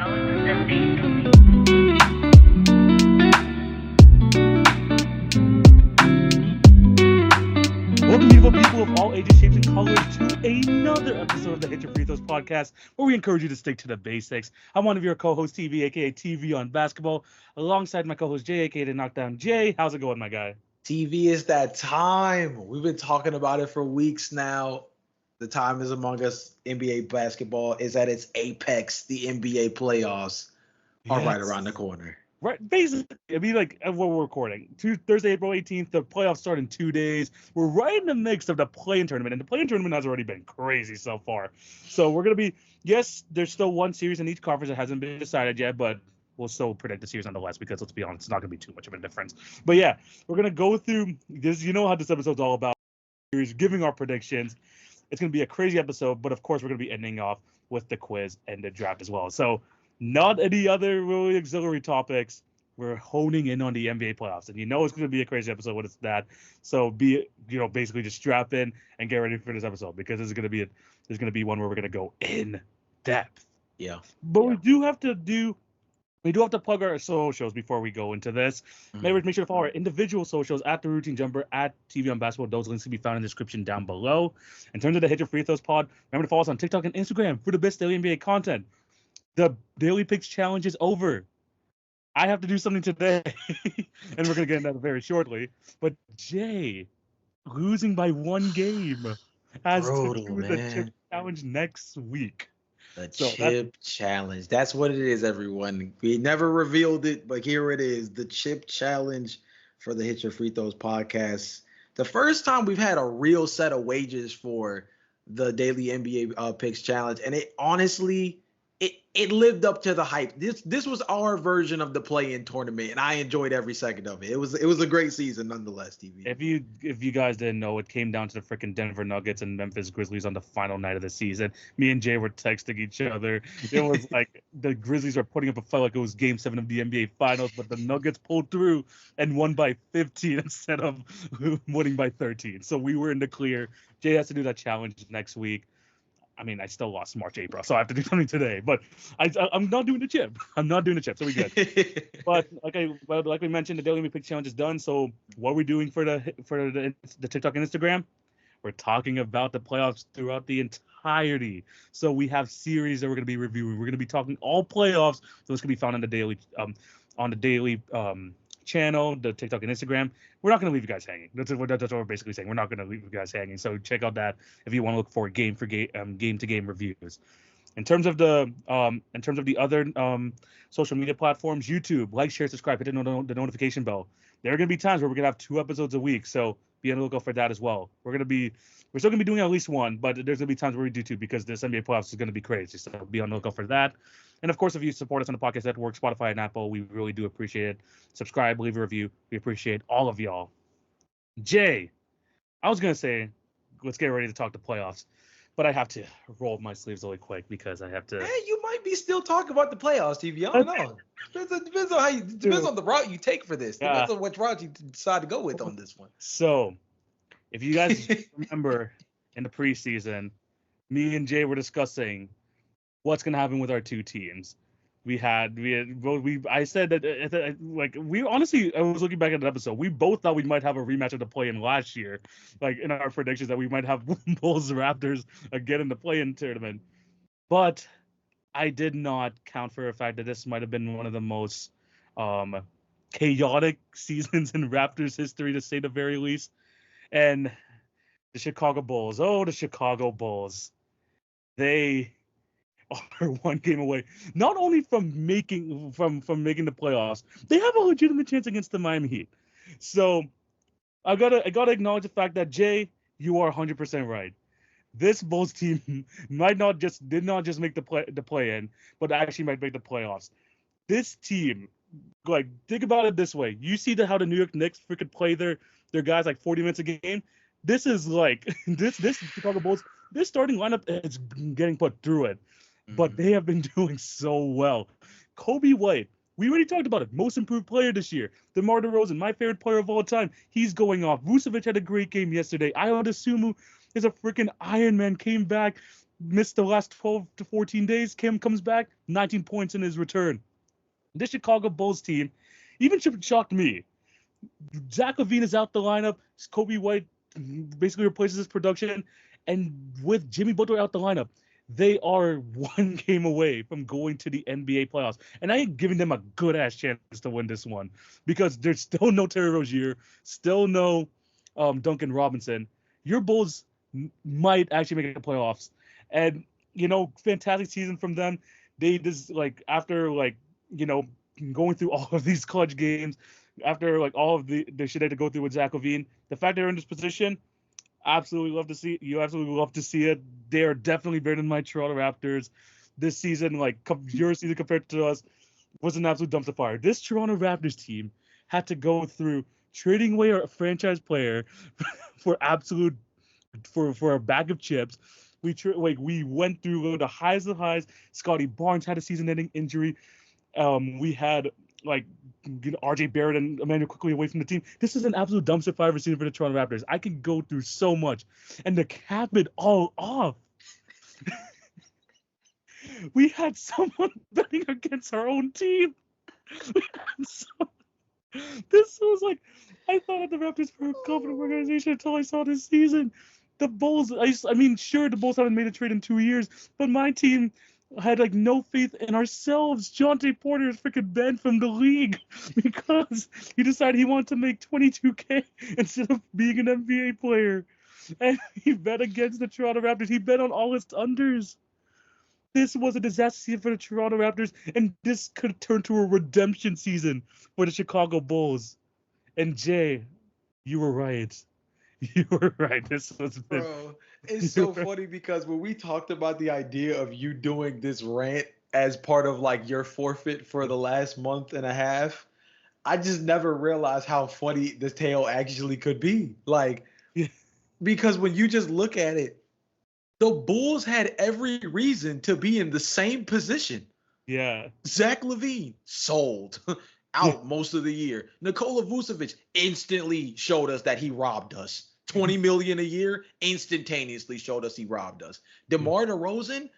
Welcome, beautiful people of all ages, shapes, and colors, to another episode of the Hit Your Free Throws podcast, where we encourage you to stick to the basics. I'm one of your co-hosts, TV, aka TV on basketball, alongside my co-host Jay, aka the Knockdown Jay. How's it going, my guy? TV is that time. We've been talking about it for weeks now. The time is among us. NBA basketball is at its apex. The NBA playoffs are right around the corner. Right, basically, I mean, like, what we're recording, Thursday, April 18th, the playoffs start in 2 days. We're right in the mix of the play-in tournament, and the play-in tournament has already been crazy so far. So we're going to be, yes, there's still one series in each conference that hasn't been decided yet, but we'll still predict the series nonetheless, because let's be honest, it's not going to be too much of a difference. But yeah, we're going to go through this. You know how this episode's all about, giving our predictions. It's going to be a crazy episode, but of course, we're going to be ending off with the quiz and the draft as well. So not any other really auxiliary topics. We're honing in on the NBA playoffs, and you know it's going to be a crazy episode when it's that. So basically just strap in and get ready for this episode, because this is going to be one where we're going to go in depth. Yeah. But we do have to plug our socials before we go into this. Make sure to follow our individual socials at The Routine Jumper, at TV on Basketball. Those links can be found in the description down below. In terms of the Hit Your Free Throws pod, remember to follow us on TikTok and Instagram for the best daily NBA content. The Daily Picks Challenge is over. I have to do something today, and we're going to get into that very shortly. But Jay, losing by one game, has to do the chip challenge next week. The chip challenge. That's what it is, everyone. We never revealed it, but here it is. The chip challenge for the Hit Your Free Throws podcast. The first time we've had a real set of wages for the daily NBA picks challenge. And it honestly, it lived up to the hype. This was our version of the play-in tournament, and I enjoyed every second of it. It was a great season nonetheless, TV. If you guys didn't know, it came down to the freaking Denver Nuggets and Memphis Grizzlies on the final night of the season. Me and Jay were texting each other. It was like the Grizzlies were putting up a fight like it was Game 7 of the NBA Finals, but the Nuggets pulled through and won by 15 instead of winning by 13. So we were in the clear. Jay has to do that challenge next week. I mean, I still lost March, April, so I have to do something today. But I'm not doing the chip. So we good. But like we mentioned, the Daily NBA Pick Challenge is done. So what are we doing for the TikTok and Instagram? We're talking about the playoffs throughout the entirety. So we have series that we're going to be reviewing. We're going to be talking all playoffs. Those can be found on the daily channel, the TikTok and Instagram. We're not going to leave you guys hanging. That's what we're basically saying. We're not going to leave you guys hanging. So check out that if you want to look for game to game reviews. In terms of the other social media platforms, YouTube, like, share, subscribe, hit the notification bell. There are going to be times where we're going to have 2 episodes a week, so be on the lookout for that as well. We're still going to be doing at least one, but there's going to be times where we do 2, because this NBA playoffs is going to be crazy. So be on the lookout for that. And of course, if you support us on the podcast network, Spotify, and Apple, we really do appreciate it. Subscribe, leave a review. We appreciate all of y'all. Jay, I was going to say, let's get ready to talk the playoffs, but I have to roll up my sleeves really quick because I have to. Hey, you might be still talking about the playoffs, TV. I don't know. Depends on the route you take for this. Depends on which route you decide to go with on this one. So, if you guys remember in the preseason, me and Jay were discussing what's going to happen with our 2 teams. I said that, we honestly, I was looking back at the episode, we both thought we might have a rematch of the play-in last year, like in our predictions that we might have Bulls Raptors again in the play-in tournament. But I did not count for the fact that this might have been one of the most chaotic seasons in Raptors history, to say the very least. And the Chicago Bulls, they are 1 game away, not only from making the playoffs, they have a legitimate chance against the Miami Heat. So I gotta acknowledge the fact that, Jay, you are 100% right. This Bulls team did not just make the play-in, but actually might make the playoffs. This team, think about it this way: you see how the New York Knicks freaking play their guys 40 minutes a game. This is this Chicago Bulls. This starting lineup is getting put through it. But they have been doing so well. Kobe White, we already talked about it. Most improved player this year. DeMar DeRozan, my favorite player of all time. He's going off. Vucevic had a great game yesterday. Ayo Dosunmu is a freaking Iron Man. Came back. missed the last 12 to 14 days. Cam comes back, 19 points in his return. This Chicago Bulls team even shocked me. Zach LaVine is out the lineup. Kobe White basically replaces his production. And with Jimmy Butler out the lineup, they are one game away from going to the NBA playoffs. And I ain't giving them a good ass chance to win this one because there's still no Terry Rozier, still no Duncan Robinson. Your Bulls might actually make the playoffs. And, fantastic season from them. They just, after, going through all of these clutch games, after, all of the shit they had to go through with Zach LaVine, the fact they're in this position, absolutely love to see it. You absolutely love to see it. They are definitely better than my Toronto Raptors. This season, your season compared to us, was an absolute dumpster fire. This Toronto Raptors team had to go through trading away a franchise player for a bag of chips. We went through the highs of highs. Scotty Barnes had a season-ending injury. We had RJ Barrett and Emmanuel quickly away from the team. This is an absolute dumpster fire season for the Toronto Raptors. I can go through so much, and to cap it all off, we had someone betting against our own team. This was I thought the Raptors were a confident organization until I saw this season. The Bulls, sure, the Bulls haven't made a trade in 2 years, but my team had no faith in ourselves. Jonte Porter is freaking banned from the league because he decided he wanted to make $22K instead of being an NBA player. And he bet against the Toronto Raptors. He bet on all his unders. This was a disaster season for the Toronto Raptors, and this could turn to a redemption season for the Chicago Bulls. And Jay, you were right. You were right. This was Bro, it's so funny because when we talked about the idea of you doing this rant as part of your forfeit for the last month and a half, I just never realized how funny this tale actually could be. Because when you just look at it, the Bulls had every reason to be in the same position. Yeah. Zach LaVine sold out most of the year. Nikola Vucevic instantly showed us that he robbed us. $20 million a year instantaneously showed us he robbed us. DeMar DeRozan,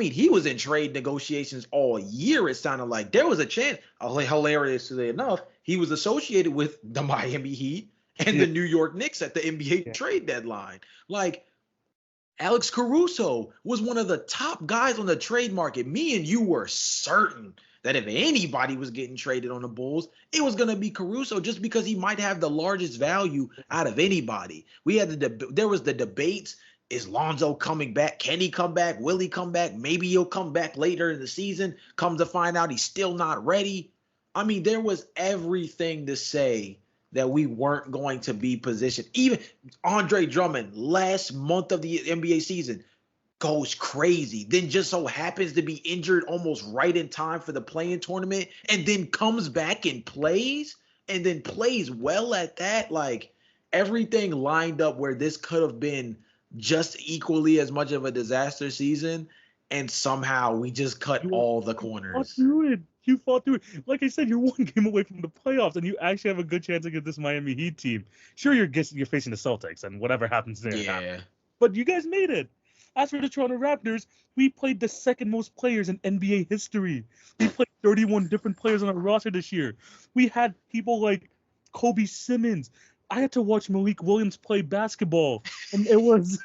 he was in trade negotiations all year. It sounded like there was a chance. Hilariously enough, he was associated with the Miami Heat and the New York Knicks at the NBA trade deadline. Alex Caruso was one of the top guys on the trade market. Me and you were certain that if anybody was getting traded on the Bulls, it was going to be Caruso just because he might have the largest value out of anybody. There was the debates. Is Lonzo coming back? Can he come back? Will he come back? Maybe he'll come back later in the season. Come to find out he's still not ready. There was everything to say that we weren't going to be positioned. Even Andre Drummond, last month of the NBA season, goes crazy, then just so happens to be injured almost right in time for the play-in tournament, and then comes back and plays well at that. Everything lined up where this could have been just equally as much of a disaster season, and somehow we just cut all the corners. You fought through it. Like I said, you're one game away from the playoffs, and you actually have a good chance against this Miami Heat team. Sure, you're facing the Celtics, and whatever happens there. Yeah. But you guys made it. As for the Toronto Raptors, we played the second most players in NBA history. We played 31 different players on our roster this year. We had people like Kobe Simmons. I had to watch Malik Williams play basketball, and it was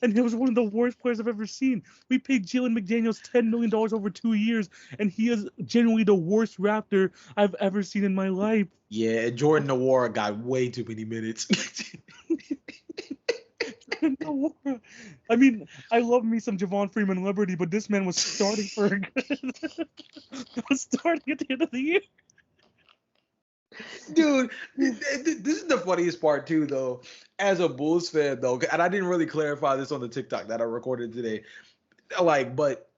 one of the worst players I've ever seen. We paid Jalen McDaniels $10 million over 2 years, and he is genuinely the worst Raptor I've ever seen in my life. Yeah, Jordan Nwora got way too many minutes. I love me some Javon Freeman Liberty, but this man was starting for a good. was starting at the end of the year. Dude, this is the funniest part too, though. As a Bulls fan, though, and I didn't really clarify this on the TikTok that I recorded today. But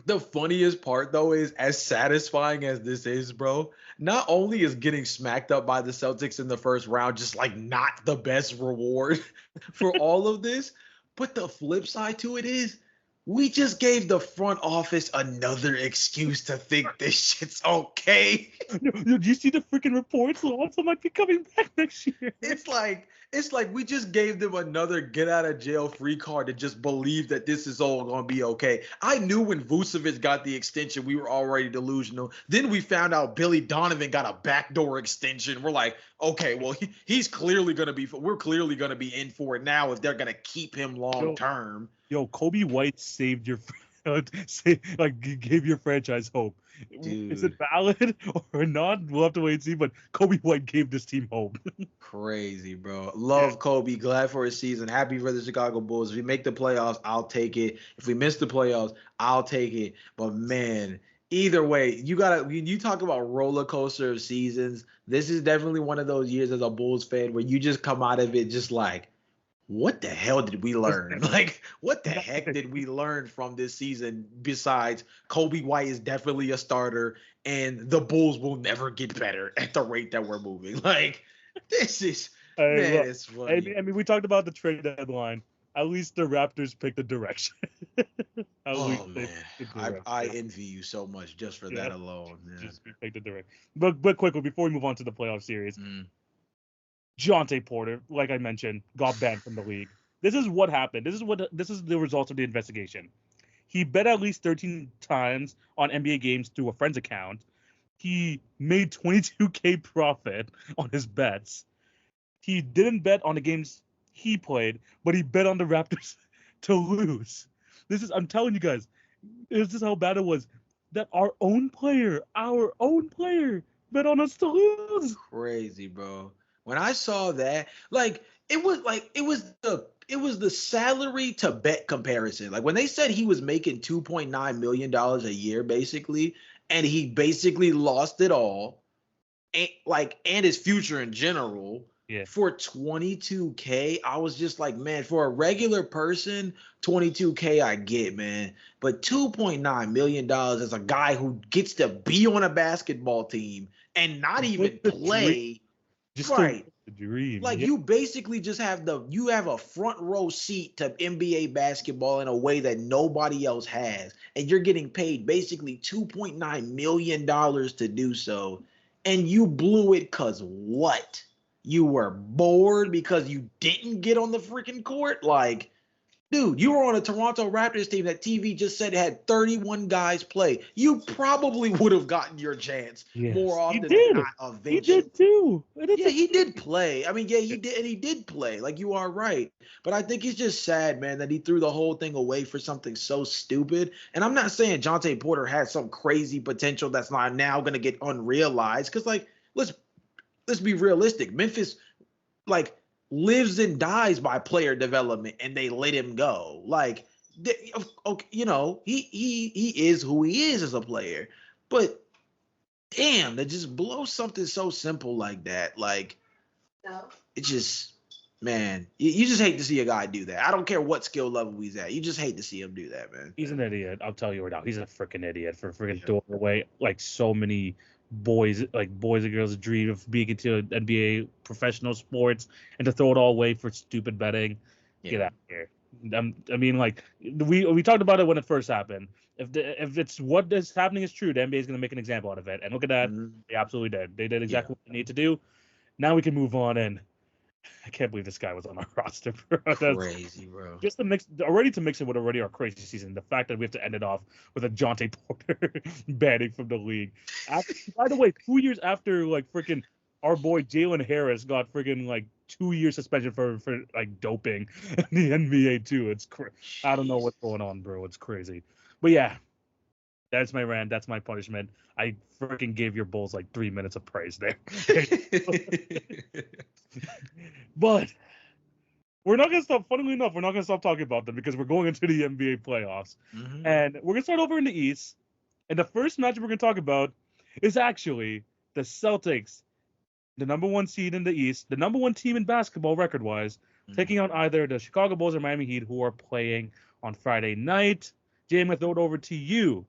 the funniest part, though, is as satisfying as this is, bro, not only is getting smacked up by the Celtics in the first round just not the best reward for all of this, but the flip side to it is We just gave the front office another excuse to think this shit's okay. Do you see the freaking reports? Lonzo might be coming back next year. It's like we just gave them another get out of jail free card to just believe that this is all gonna be okay. I knew when Vucevic got the extension, we were already delusional. Then we found out Billy Donovan got a backdoor extension. We're like, okay, well he's clearly gonna be. We're clearly gonna be in for it now if they're gonna keep him long term. Yo, Kobe White saved your, gave your franchise hope. Dude. Is it valid or not? We'll have to wait and see. But Kobe White gave this team hope. Crazy, bro. Love Kobe. Glad for his season. Happy for the Chicago Bulls. If we make the playoffs, I'll take it. If we miss the playoffs, I'll take it. But man, either way, when you talk about roller coaster of seasons, this is definitely one of those years as a Bulls fan where you just come out of it just like, what the hell did we learn? Like, what the heck did we learn from this season besides Kobe White is definitely a starter and the Bulls will never get better at the rate that we're moving? Like, this is, man, it's funny. I mean, we talked about the trade deadline. At least the Raptors picked a direction. Oh, man. I envy you so much just for that alone. Yeah. Just picked a direction. But quickly, before we move on to the playoff series, Jonte Porter, like I mentioned, got banned from the league. This is what happened. This is the result of the investigation. He bet at least 13 times on NBA games through a friend's account. He made $22K profit on his bets. He didn't bet on the games he played, but he bet on the Raptors to lose. I'm telling you guys, this is how bad it was. That our own player bet on us to lose. Crazy, bro. When I saw that, it was the salary to bet comparison. Like when they said he was making $2.9 million a year, basically, and he basically lost it all, and his future in general. Yeah. For $22K, I was just like, man, for a regular person, $22K I get, man. But $2.9 million as a guy who gets to be on a basketball team and not even play. Just right. The dream. Like you basically just have a front row seat to NBA basketball in a way that nobody else has. And you're getting paid basically $2.9 million to do so. And you blew it because what? You were bored because you didn't get on the freaking court? Like, dude, you were on a Toronto Raptors team that TV just said had 31 guys play. You probably would have gotten your chance more often than not eventually. He did too. Yeah, he did play. I mean, yeah, he did, and he did play. Like, you are right. But I think it's just sad, man, that he threw the whole thing away for something so stupid. And I'm not saying Jonte Porter has some crazy potential that's not now going to get unrealized. Because, like, let's be realistic. Memphis, like, lives and dies by player development, and they let him go. Like, you know, he is who he is as a player. But damn, to just blow something so simple like that, like, it just, man, you just hate to see a guy do that. I don't care what skill level he's at. You just hate to see him do that, man. He's an idiot. I'll tell you right now. He's a freaking idiot for freaking throwing away like so many boys and girls' dream of being into NBA professional sports and to throw it all away for stupid betting. Yeah. Get out of here. I mean, like we talked about it when it first happened. If it's what is happening is true, the NBA is going to make an example out of it. And look at that. They absolutely did. They did exactly what they need to do. Now we can move on. And I can't believe this guy was on our roster, bro. Crazy, bro. Just to mix it with already our crazy season. The fact that we have to end it off with a Jonte Porter banning from the league. By the way, 2 years after like freaking our boy Jalen Harris got freaking like 2-year suspension for like doping in the NBA too. I don't know what's going on, bro. It's crazy. But yeah, that's my rant. That's my punishment. I freaking gave your Bulls like 3 minutes of praise there. But we're not going to stop. Funnily enough, we're not going to stop talking about them because we're going into the NBA playoffs. And we're going to start over in the East. And the first match we're going to talk about is actually the Celtics, the number one seed in the East, the number one team in basketball record-wise, taking on either the Chicago Bulls or Miami Heat, who are playing on Friday night. Jay, I'm going to throw it over to you.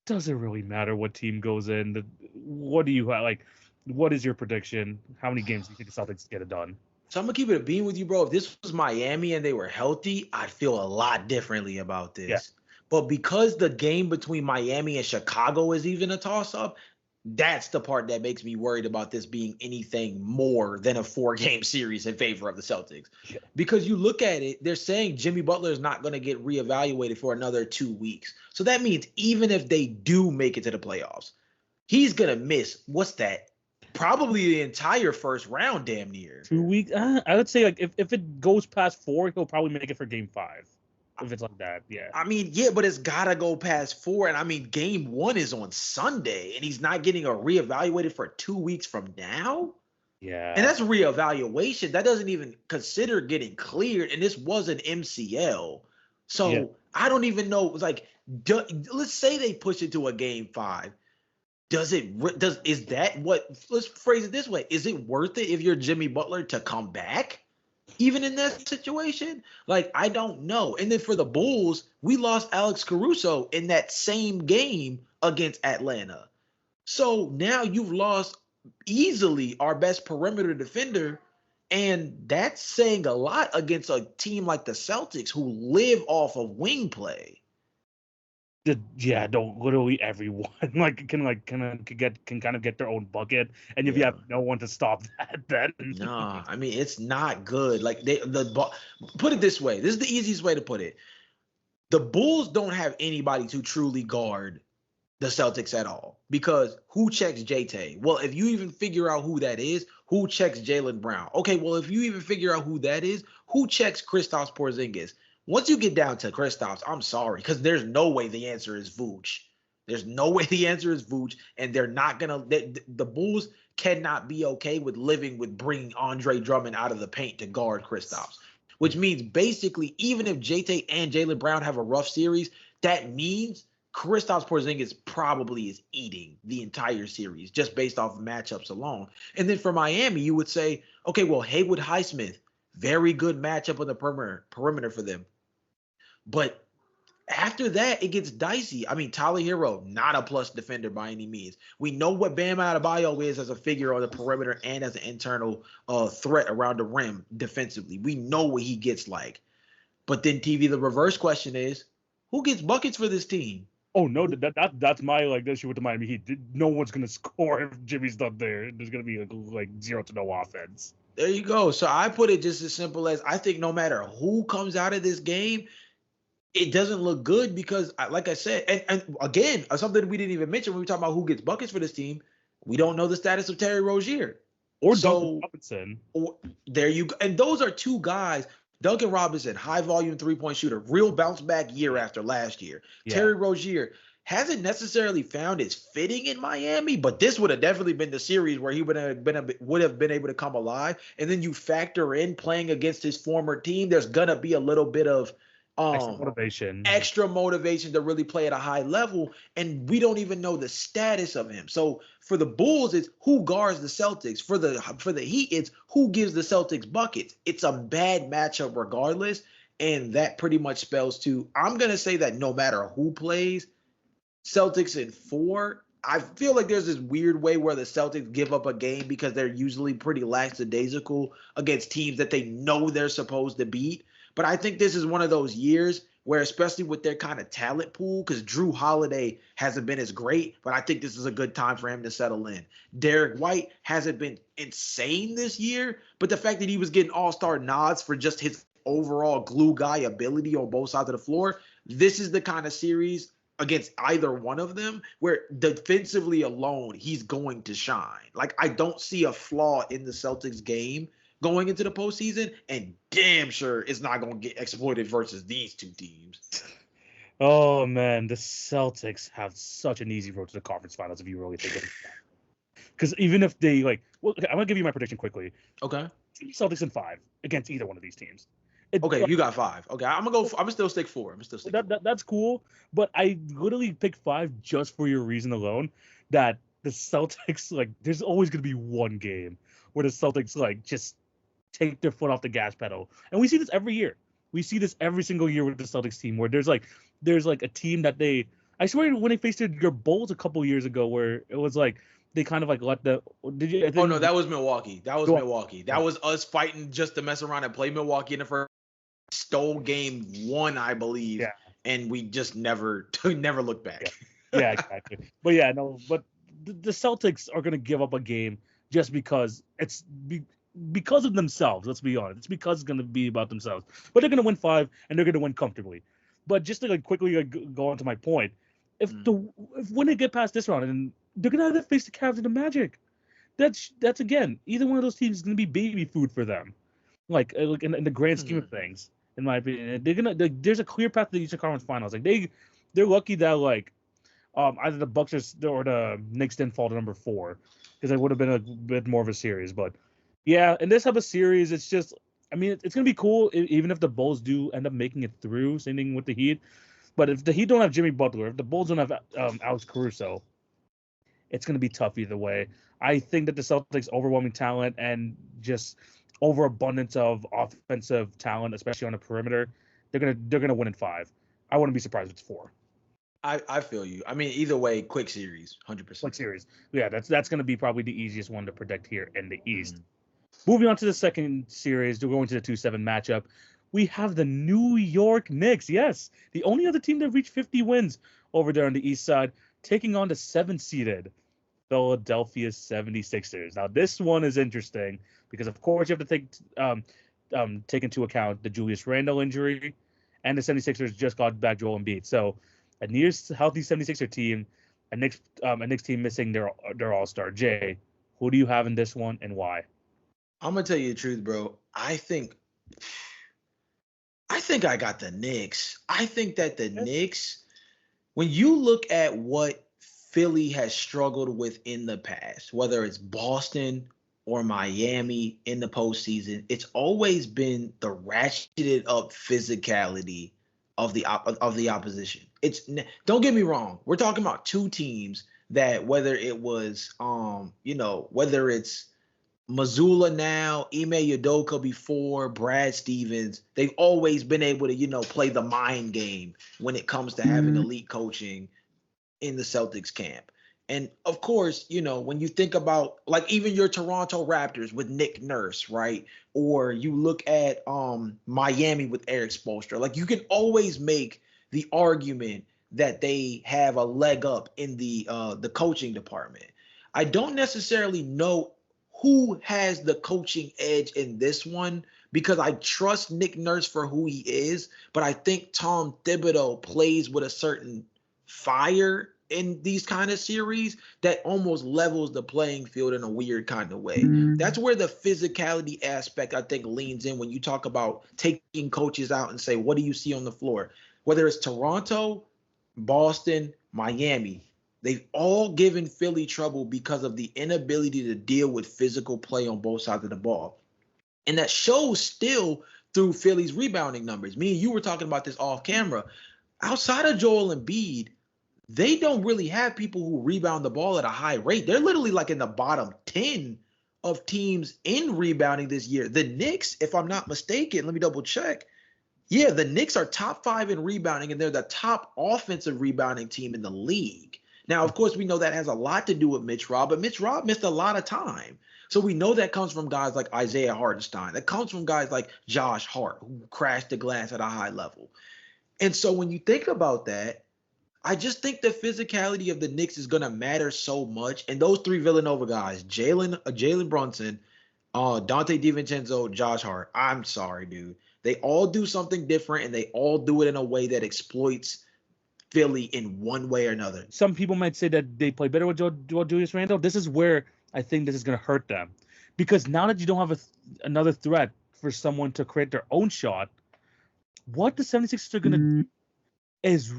Does it really matter what team goes in? What do you like? What is your prediction? How many games do you think the Celtics get it done? So I'm gonna keep it a beam with you, bro. If this was Miami and they were healthy, I'd feel a lot differently about Yeah. this. But because the game between Miami and Chicago is even a toss-up, that's the part that makes me worried about this being anything more than a 4-game series in favor of the Celtics. Yeah. Because you look at it, they're saying Jimmy Butler is not going to get reevaluated for another 2 weeks. So that means even if they do make it to the playoffs, he's going to miss, what's that? Probably the entire first round, damn near. 2 weeks. I would say like if it goes past 4, he'll probably make it for game 5. If it's like that, yeah. I mean, yeah, but it's gotta go past 4. And I mean, game 1 is on Sunday, and he's not getting a reevaluated for 2 weeks from now. Yeah. And that's reevaluation. That doesn't even consider getting cleared. And this was an MCL. So Yeah. I don't even know. It's like, let's say they push it to a game 5. Is that what? Let's phrase it this way: is it worth it if you're Jimmy Butler to come back? Even in that situation? Like, I don't know. And then for the Bulls, we lost Alex Caruso in that same game against Atlanta. So now you've lost easily our best perimeter defender. And that's saying a lot against a team like the Celtics who live off of wing play. Don't literally everyone can kind of get their own bucket, and if you Yeah. have no one to stop that, then Nah, I mean, it's not good. Like put it this way. This is the easiest way to put it. The Bulls don't have anybody to truly guard the Celtics at all, because who checks JT? Well, if you even figure out who that is, who checks Jaylen Brown? Okay, well, if you even figure out who that is, who checks Kristaps Porzingis? Once you get down to Kristaps, I'm sorry, because there's no way the answer is Vooch. There's no way the answer is Vooch, and they're not gonna. The Bulls cannot be okay with living with bringing Andre Drummond out of the paint to guard Kristaps, which means basically even if JT and Jaylen Brown have a rough series, that means Kristaps Porzingis probably is eating the entire series just based off of matchups alone. And then for Miami, you would say, okay, well, Haywood Highsmith, very good matchup on the perimeter for them. But after that, it gets dicey. I mean, Tyler Hero, not a plus defender by any means. We know what Bam Adebayo is as a figure on the perimeter and as an internal threat around the rim defensively. We know what he gets like. But then, TV, the reverse question is, who gets buckets for this team? oh no, that's my like issue with the Miami Heat. No one's gonna score if Jimmy's not there. There's gonna be like 0 to no offense. There you go. So I put it just as simple as, I think no matter who comes out of this game, it doesn't look good because, like I said, and again, something we didn't even mention when we talk about who gets buckets for this team, we don't know the status of Terry Rozier. Or Duncan Robinson. There you go. And those are two guys. Duncan Robinson, high volume 3-point shooter, real bounce back year after last year. Yeah. Terry Rozier hasn't necessarily found his fitting in Miami, but this would have definitely been the series where he would have been able to come alive. And then you factor in playing against his former team, there's gonna be a little bit of extra motivation to really play at a high level, and we don't even know the status of him. So for the Bulls, it's who guards the Celtics. For the Heat, it's who gives the Celtics buckets. It's a bad matchup regardless, and that pretty much spells to, I'm gonna say that no matter who plays, Celtics in 4. I feel like there's this weird way where the Celtics give up a game because they're usually pretty lackadaisical against teams that they know they're supposed to beat. But I think this is one of those years where, especially with their kind of talent pool, because Drew Holiday hasn't been as great, but I think this is a good time for him to settle in. Derek White hasn't been insane this year, but the fact that he was getting all-star nods for just his overall glue guy ability on both sides of the floor, this is the kind of series against either one of them where defensively alone, he's going to shine. Like, I don't see a flaw in the Celtics game going into the postseason, and damn sure it's not going to get exploited versus these two teams. Oh man, the Celtics have such an easy road to the conference finals if you really think of it. Because even if they okay, I'm gonna give you my prediction quickly. Okay. Celtics in 5 against either one of these teams. Okay, you got 5. Okay, I'm gonna still stick 4. That's cool, but I literally picked 5 just for your reason alone. That the Celtics, there's always gonna be one game where the Celtics just take their foot off the gas pedal, and we see this every year. We see this every single year with the Celtics team, where there's a team that they I swear when they faced your Bulls a couple years ago, where it was like they kind of like let the. Did you? I Oh no, think. that was Milwaukee. That was Milwaukee. That Yeah, was us fighting just to mess around and play Milwaukee in the first. Stole game one, I believe, yeah, and we just never never looked yeah, back. yeah, exactly. But yeah, no, but the Celtics are gonna give up a game just because because of themselves. Let's be honest. It's because it's gonna be about themselves. But they're gonna win 5 and they're gonna win comfortably. But just to like quickly go on to my point, if when they get past this round and they're gonna have to face the Cavs and the Magic, that's again either one of those teams is gonna be baby food for them. Like in the grand scheme of things, in my opinion, there's a clear path to the Eastern Conference Finals. Like they're lucky that like either the Bucks or the Knicks didn't fall to number 4 because it would have been a bit more of a series. But yeah, in this type of series, it's just I mean it's gonna be cool even if the Bulls do end up making it through. Same thing with the Heat. But if the Heat don't have Jimmy Butler, if the Bulls don't have Alex Caruso, it's gonna be tough either way. I think that the Celtics overwhelming talent and just overabundance of offensive talent, especially on the perimeter, they're gonna win in 5. I wouldn't be surprised if it's 4. I feel you. I mean, either way, quick series, 100%. Like series. Yeah, that's going to be probably the easiest one to predict here in the East. Moving on to the second series, we're going to the 2-7 matchup. We have the New York Knicks. Yes, the only other team that reached 50 wins over there on the East side, taking on the 7-seeded Philadelphia 76ers. Now, this one is interesting because, of course, you have to take into account the Julius Randle injury, and the 76ers just got back Joel Embiid. So, a near healthy 76er team, a Knicks team missing their all-star. Jay, who do you have in this one and why? I'm gonna tell you the truth, bro. I think I got the Knicks. I think that the Yes. Knicks, when you look at what Philly has struggled with in the past, whether it's Boston or Miami in the postseason, it's always been the ratcheted up physicality of the opposition. Don't get me wrong, we're talking about two teams that whether it was whether it's Missoula now, Ime Udoka before, Brad Stevens, they've always been able to, play the mind game when it comes to having elite coaching in the Celtics camp. And of course, when you think about like even your Toronto Raptors with Nick Nurse, right? Or you look at Miami with Eric Spoelstra, like you can always make the argument that they have a leg up in the coaching department. I don't necessarily know who has the coaching edge in this one because I trust Nick Nurse for who he is, but I think Tom Thibodeau plays with a certain fire in these kind of series that almost levels the playing field in a weird kind of way. That's where the physicality aspect I think leans in when you talk about taking coaches out and say, what do you see on the floor? Whether it's Toronto, Boston, Miami, they've all given Philly trouble because of the inability to deal with physical play on both sides of the ball. And that shows still through Philly's rebounding numbers. Me and you were talking about this off camera. Outside of Joel Embiid, they don't really have people who rebound the ball at a high rate. They're literally like in the bottom 10 of teams in rebounding this year. The Knicks, if I'm not mistaken, let me double check. Yeah, the Knicks are top 5 in rebounding, and they're the top offensive rebounding team in the league. Now, of course, we know that has a lot to do with Mitch Rob, but Mitch Rob missed a lot of time. So we know that comes from guys like Isaiah Hartenstein. That comes from guys like Josh Hart, who crashed the glass at a high level. And so when you think about that, I just think the physicality of the Knicks is going to matter so much. And those three Villanova guys, Jalen Brunson, Dante DiVincenzo, Josh Hart, I'm sorry, dude. They all do something different, and they all do it in a way that exploits Philly in one way or another. Some people might say that they play better with Julius Randle. This is where I think this is going to hurt them. Because now that you don't have another threat for someone to create their own shot, what the 76ers are going to do is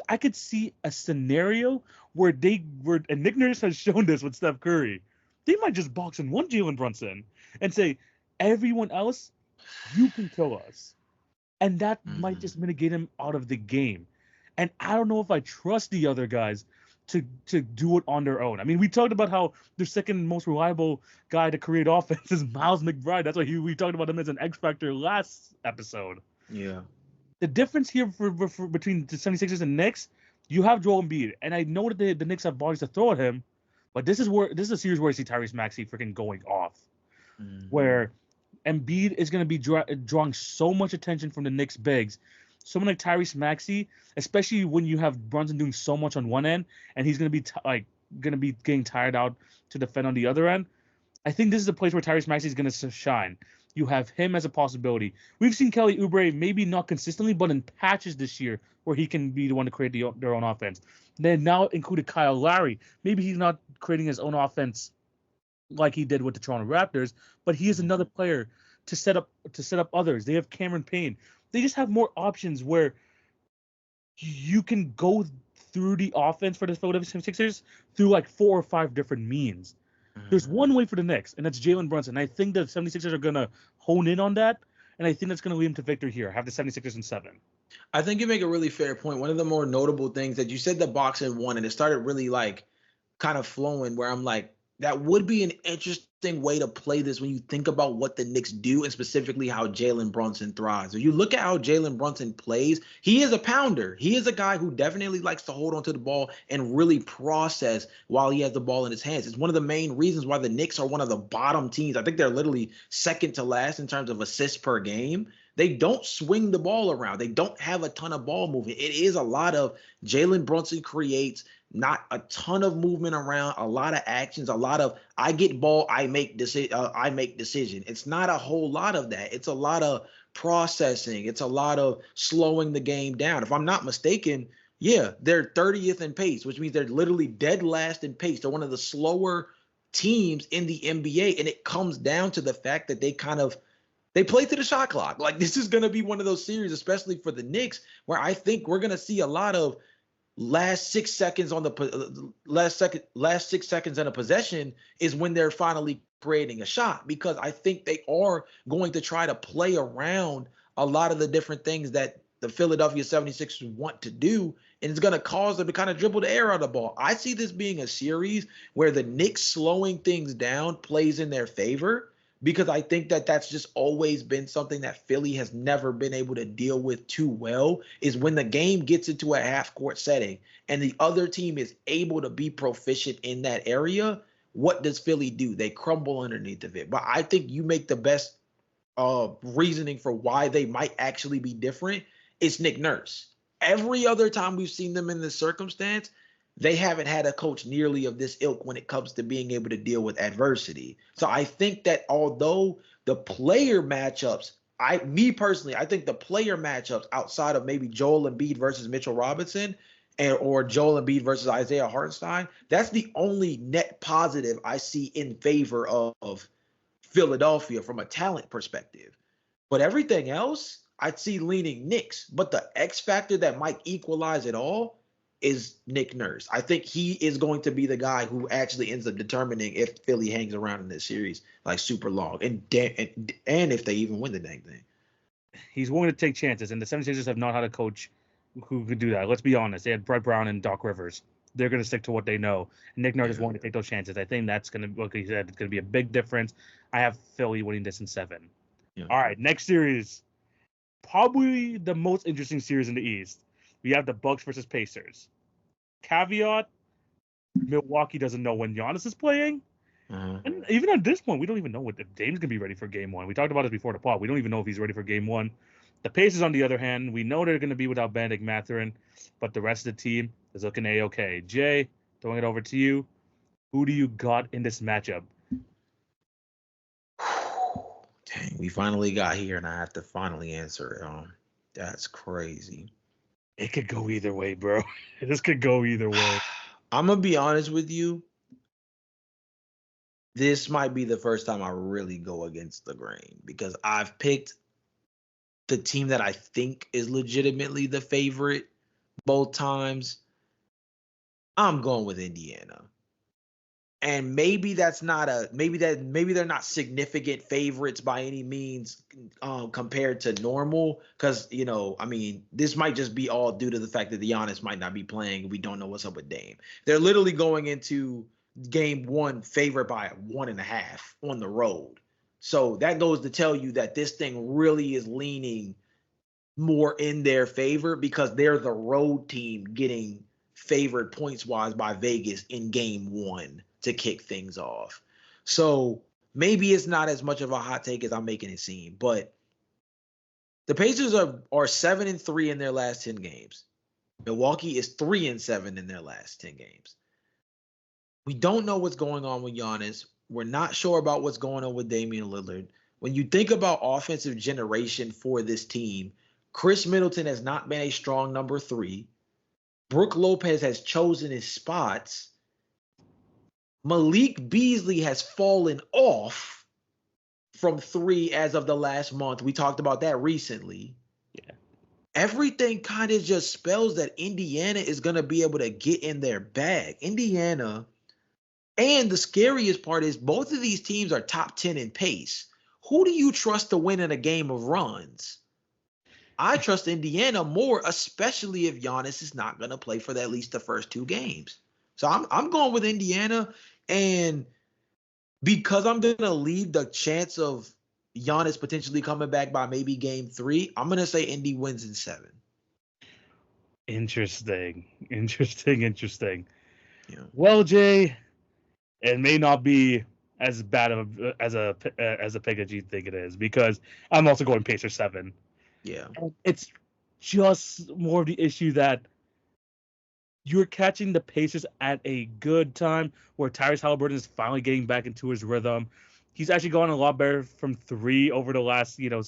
I could see a scenario where and Nick Nurse has shown this with Steph Curry. They might just box in one Jalen Brunson and say, everyone else, you can kill us. And that might just mitigate him out of the game. And I don't know if I trust the other guys to do it on their own. I mean, we talked about how their second most reliable guy to create offense is Miles McBride. That's why we talked about him as an X factor last episode. Yeah. The difference here for between the 76ers and Knicks, You have Joel Embiid, and I know that the Knicks have bodies to throw at him, but this is a series where I see Tyrese Maxey freaking going off, where Embiid is going to be drawing so much attention from the Knicks bigs. Someone like Tyrese Maxey, especially when you have Brunson doing so much on one end, and he's going to be going to be getting tired out to defend on the other end. I think this is a place where Tyrese Maxey is going to shine. You have him as a possibility. We've seen Kelly Oubre maybe not consistently, but in patches this year where he can be the one to create their own offense. They now included Kyle Lowry. Maybe he's not creating his own offense like he did with the Toronto Raptors, but he is another player to set up others. They have Cameron Payne. They just have more options where you can go through the offense for the Philadelphia 76ers through like 4 or 5 different means. There's one way for the Knicks, and that's Jalen Brunson. I think the 76ers are going to hone in on that, and I think that's going to lead them to victory here. I have the 76ers in 7. I think you make a really fair point. One of the more notable things that you said the box had won, and it started really like kind of flowing where I'm like, that would be an interesting way to play this when you think about what the Knicks do and specifically how Jalen Brunson thrives. If you look at how Jalen Brunson plays, he is a pounder. He is a guy who definitely likes to hold onto the ball and really process while he has the ball in his hands. It's one of the main reasons why the Knicks are one of the bottom teams. I think they're literally second to last in terms of assists per game. They don't swing the ball around. They don't have a ton of ball movement. It is a lot of Jalen Brunson creates, not a ton of movement around, a lot of actions, a lot of I get ball, I make decision. It's not a whole lot of that. It's a lot of processing. It's a lot of slowing the game down. If I'm not mistaken, yeah, they're 30th in pace, which means they're literally dead last in pace. They're one of the slower teams in the NBA, and it comes down to the fact that they play to the shot clock. Like, this is going to be one of those series, especially for the Knicks, where I think we're going to see a lot of last 6 seconds on the last 6 seconds in a possession is when they're finally creating a shot, because I think they are going to try to play around a lot of the different things that the Philadelphia 76ers want to do, and it's going to cause them to kind of dribble the air out of the ball. I see this being a series where the Knicks slowing things down plays in their favor, because I think that that's just always been something that Philly has never been able to deal with too well, is when the game gets into a half-court setting and the other team is able to be proficient in that area, what does Philly do? They crumble underneath of it. But I think you make the best reasoning for why they might actually be different. It's Nick Nurse. Every other time we've seen them in this circumstance, they haven't had a coach nearly of this ilk when it comes to being able to deal with adversity. So I think that although the player matchups, I think the player matchups outside of maybe Joel Embiid versus Mitchell Robinson or Joel Embiid versus Isaiah Hartenstein, that's the only net positive I see in favor of Philadelphia from a talent perspective. But everything else, I'd see leaning Knicks. But the X factor that might equalize it all is Nick Nurse. I think he is going to be the guy who actually ends up determining if Philly hangs around in this series like super long, and if they even win the dang thing. He's willing to take chances, and the 76ers have not had a coach who could do that. Let's be honest. They had Brett Brown and Doc Rivers. They're going to stick to what they know. And Nick Nurse is willing to take those chances. I think that's going to, like you said, it's going to be a big difference. I have Philly winning this in 7. Yeah. All right, next series. Probably the most interesting series in the East. We have the Bucks versus Pacers. Caveat, Milwaukee doesn't know when Giannis is playing. And even at this point, we don't even know if Dame's going to be ready for game 1. We talked about this before the pod. We don't even know if he's ready for game 1. The Pacers, on the other hand, we know they're going to be without Benedict Mathurin, but the rest of the team is looking A-okay. Jay, throwing it over to you. Who do you got in this matchup? Dang, we finally got here, and I have to finally answer it. That's crazy. It could go either way, bro. This could go either way. I'm going to be honest with you. This might be the first time I really go against the grain, because I've picked the team that I think is legitimately the favorite both times. I'm going with Indiana. And maybe they're not significant favorites by any means compared to normal, because this might just be all due to the fact that Giannis might not be playing. We don't know what's up with Dame. They're literally going into game 1 favored by 1.5 on the road. So that goes to tell you that this thing really is leaning more in their favor, because they're the road team getting favored points-wise by Vegas in game 1 to kick things off. So maybe it's not as much of a hot take as I'm making it seem, but the Pacers are 7-3 in their last 10 games. Milwaukee is 3-7 in their last 10 games. We don't know what's going on with Giannis. We're not sure about what's going on with Damian Lillard. When you think about offensive generation for this team, Chris Middleton has not been a strong number 3. Brook Lopez has chosen his spots. Malik Beasley has fallen off from 3 as of the last month. We talked about that recently. Yeah. Everything kind of just spells that Indiana is going to be able to get in their bag. Indiana, and the scariest part is both of these teams are top 10 in pace. Who do you trust to win in a game of runs? I trust Indiana more, especially if Giannis is not going to play for at least the first 2 games. So I'm going with Indiana, and because I'm going to leave the chance of Giannis potentially coming back by maybe game 3, I'm going to say Indy wins in 7. Interesting. Yeah. Well, Jay, it may not be as bad of as a pick as you think it is, because I'm also going Pacers 7. Yeah. It's just more of the issue that you're catching the Pacers at a good time where Tyrese Halliburton is finally getting back into his rhythm. He's actually gone a lot better from 3 over the last, in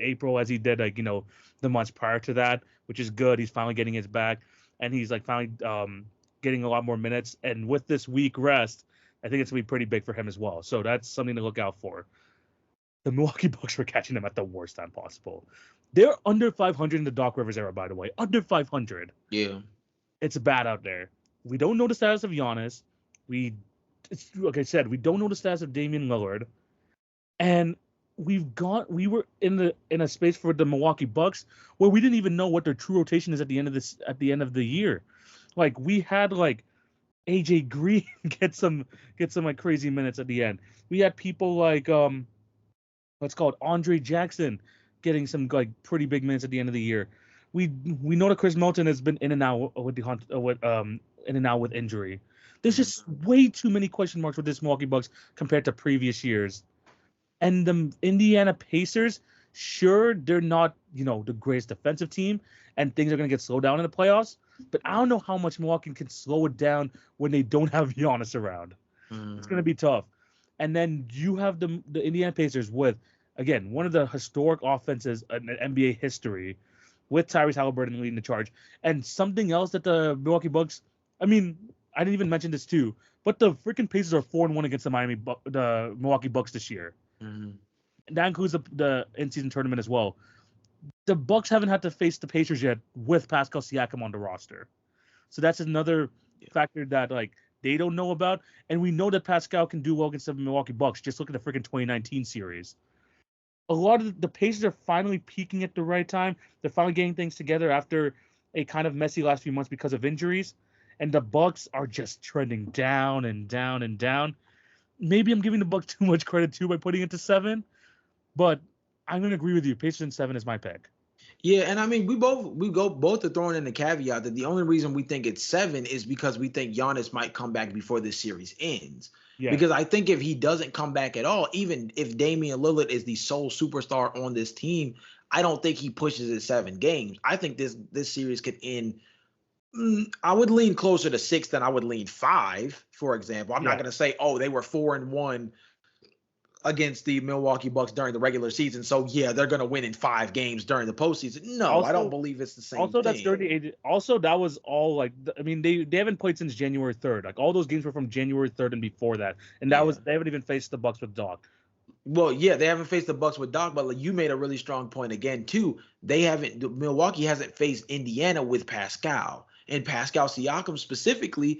April as he did, the months prior to that, which is good. He's finally getting his back, and he's finally getting a lot more minutes. And with this week rest, I think it's going to be pretty big for him as well. So that's something to look out for. The Milwaukee Bucks were catching them at the worst time possible. They're under 500 in the Doc Rivers era, by the way. Under 500. Yeah. It's bad out there. We don't know the status of Giannis. Like I said, we don't know the status of Damian Lillard. And we were in a space for the Milwaukee Bucks where we didn't even know what their true rotation is at the end of the year. Like, we had AJ Green get some crazy minutes at the end. We had people like what's called Andre Jackson getting some pretty big minutes at the end of the year. We know that Chris Middleton has been in and out with injury. There's just way too many question marks with this Milwaukee Bucks compared to previous years. And the Indiana Pacers, sure, they're not, the greatest defensive team, and things are going to get slowed down in the playoffs. But I don't know how much Milwaukee can slow it down when they don't have Giannis around. It's going to be tough. And then you have the Indiana Pacers with, again, one of the historic offenses in NBA history, with Tyrese Halliburton leading the charge. And something else that the Milwaukee Bucks, I didn't even mention this too, but the freaking Pacers are 4-1 against the Milwaukee Bucks this year. Mm-hmm. And that includes the in-season tournament as well. The Bucks haven't had to face the Pacers yet with Pascal Siakam on the roster. So that's another factor that they don't know about. And we know that Pascal can do well against the Milwaukee Bucks. Just look at the freaking 2019 series. A lot of the Pacers are finally peaking at the right time. They're finally getting things together after a kind of messy last few months because of injuries. And the Bucks are just trending down and down and down. Maybe I'm giving the Bucks too much credit too by putting it to 7, but I'm going to agree with you. Pacers in 7 is my pick. Yeah, and we both are throwing in the caveat that the only reason we think it's 7 is because we think Giannis might come back before this series ends. Yeah. Because I think if he doesn't come back at all, even if Damian Lillard is the sole superstar on this team, I don't think he pushes it 7 games. I think this series could end. I would lean closer to 6 than I would lean 5, for example. I'm not going to say, they were 4-1 against the Milwaukee Bucks during the regular season, so they're going to win in 5 games during the postseason. No, also, I don't believe it's the same. Also, thing. That's 38. Also, that was all they haven't played since January 3rd. All those games were from January 3rd and before that, and they haven't even faced the Bucks with Doc. Well, they haven't faced the Bucks with Doc, but you made a really strong point again too. Milwaukee hasn't faced Indiana with Pascal. And Pascal Siakam specifically,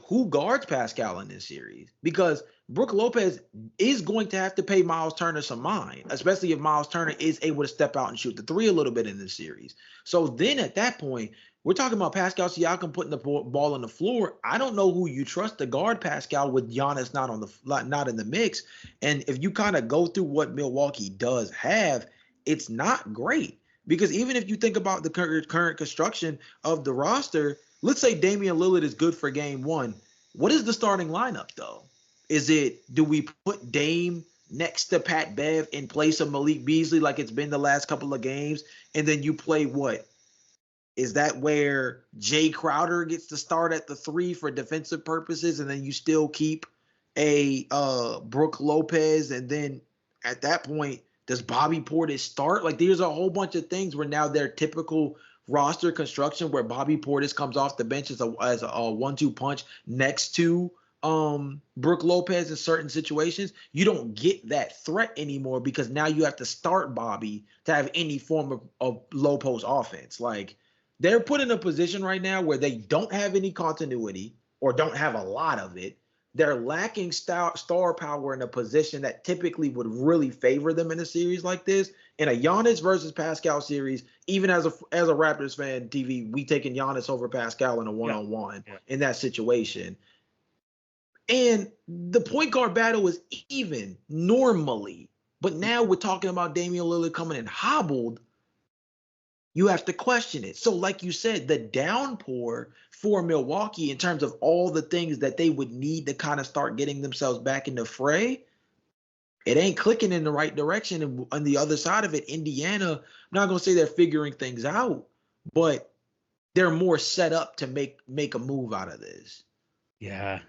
who guards Pascal in this series? Because Brook Lopez is going to have to pay Miles Turner some mind, especially if Miles Turner is able to step out and shoot the 3 a little bit in this series. So then at that point, we're talking about Pascal Siakam putting the ball on the floor. I don't know who you trust to guard Pascal with Giannis not in the mix. And if you kind of go through what Milwaukee does have, it's not great. Because even if you think about the current construction of the roster, let's say Damian Lillard is good for game one. What is the starting lineup though? Do we put Dame next to Pat Bev in place of Malik Beasley like it's been the last couple of games? And then you play what? Is that where Jay Crowder gets to start at the 3 for defensive purposes, and then you still keep a Brook Lopez, and then at that point, does Bobby Portis start? Like, there's a whole bunch of things where now they're typical roster construction where Bobby Portis comes off the bench as a 1-2 punch next to Brook Lopez in certain situations. You don't get that threat anymore because now you have to start Bobby to have any form of low post offense. Like, they're put in a position right now where they don't have any continuity or don't have a lot of it. They're lacking star power in a position that typically would really favor them in a series like this. In a Giannis versus Pascal series, even as a Raptors fan, TV, we taking Giannis over Pascal in a one-on-one in that situation. And the point guard battle is even normally. But now we're talking about Damian Lillard coming in hobbled. You have to question it. So like you said, the downpour for Milwaukee in terms of all the things that they would need to kind of start getting themselves back in the fray, it ain't clicking in the right direction. And on the other side of it, Indiana, I'm not going to say they're figuring things out, but they're more set up to make a move out of this. Yeah.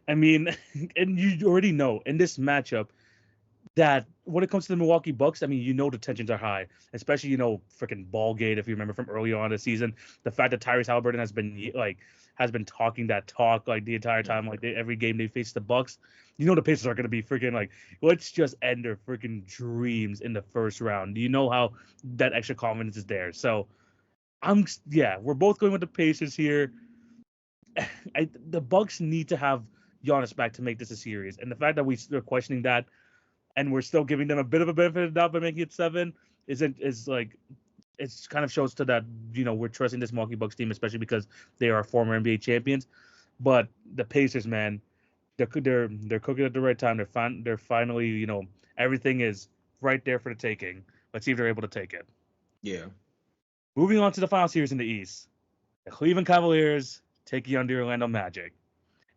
I mean, and you already know in this matchup that when it comes to the Milwaukee Bucks, I mean, the tensions are high, especially, freaking Ballgate, if you remember from early on in the season. The fact that Tyrese Halliburton has been talking that talk like the entire time, like every game they face the Bucks. The Pacers are going to be freaking like, let's just end their freaking dreams in the first round. You know how that extra confidence is there. So we're both going with the Pacers here. The Bucks need to have Giannis back to make this a series. And the fact that we're questioning that and we're still giving them a bit of a benefit of the doubt by making it 7 is kind of shows to that, we're trusting this Milwaukee Bucks team, especially because they are former NBA champions. But the Pacers, man, they're cooking at the right time. They're finally, everything is right there for the taking. Let's see if they're able to take it. Yeah. Moving on to the final series in the East. The Cleveland Cavaliers taking on the Orlando Magic.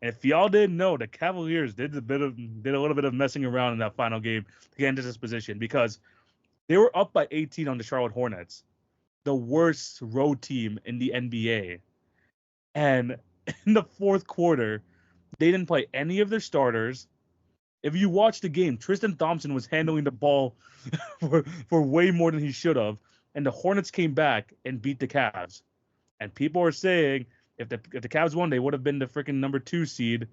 And if y'all didn't know, the Cavaliers did a little bit of messing around in that final game to get into this position because they were up by 18 on the Charlotte Hornets, the worst road team in the NBA. And in the fourth quarter, they didn't play any of their starters. If you watch the game, Tristan Thompson was handling the ball for way more than he should have, and the Hornets came back and beat the Cavs. And people are saying if the Cavs won, they would have been the freaking number 2 seed.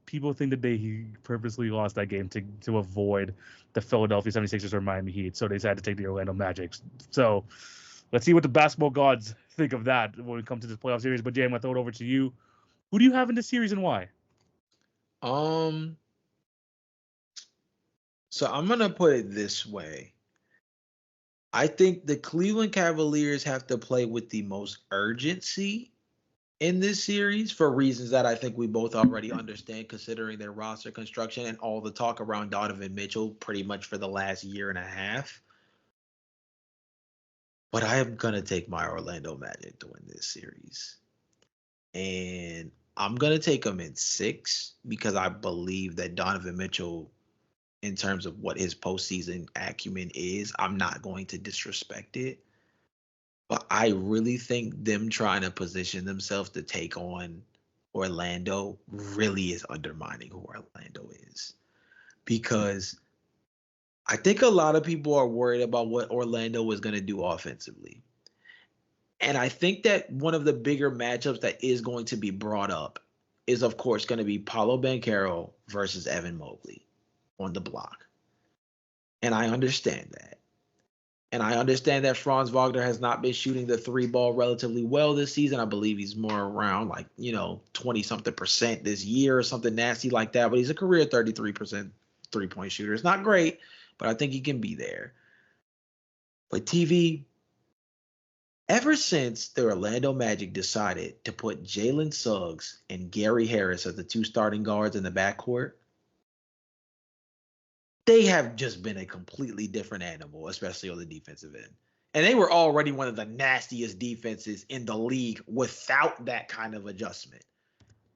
People think that they purposely lost that game to avoid the Philadelphia 76ers or Miami Heat, so they decided to take the Orlando Magic. So let's see what the basketball gods think of that when we come to this playoff series. But Jay, I'm gonna throw it over to you. Who do you have in this series and why? So I'm gonna put it this way. I think the Cleveland Cavaliers have to play with the most urgency in this series for reasons that I think we both already understand, considering their roster construction and all the talk around Donovan Mitchell pretty much for the last year and a half. But I am going to take my Orlando Magic to win this series. And I'm going to take them in 6 because I believe that Donovan Mitchell, in terms of what his postseason acumen is, I'm not going to disrespect it. But I really think them trying to position themselves to take on Orlando really is undermining who Orlando is. Because I think a lot of people are worried about what Orlando is going to do offensively. And I think that one of the bigger matchups that is going to be brought up is, of course, going to be Paolo Banchero versus Evan Mobley on the block. And I understand that. And I understand that Franz Wagner has not been shooting the 3 ball relatively well this season. I believe he's more around 20-something% this year or something nasty like that. But he's a career 33% 3-point shooter. It's not great, but I think he can be there. But TV, ever since the Orlando Magic decided to put Jalen Suggs and Gary Harris as the 2 starting guards in the backcourt, they have just been a completely different animal, especially on the defensive end. And they were already one of the nastiest defenses in the league without that kind of adjustment.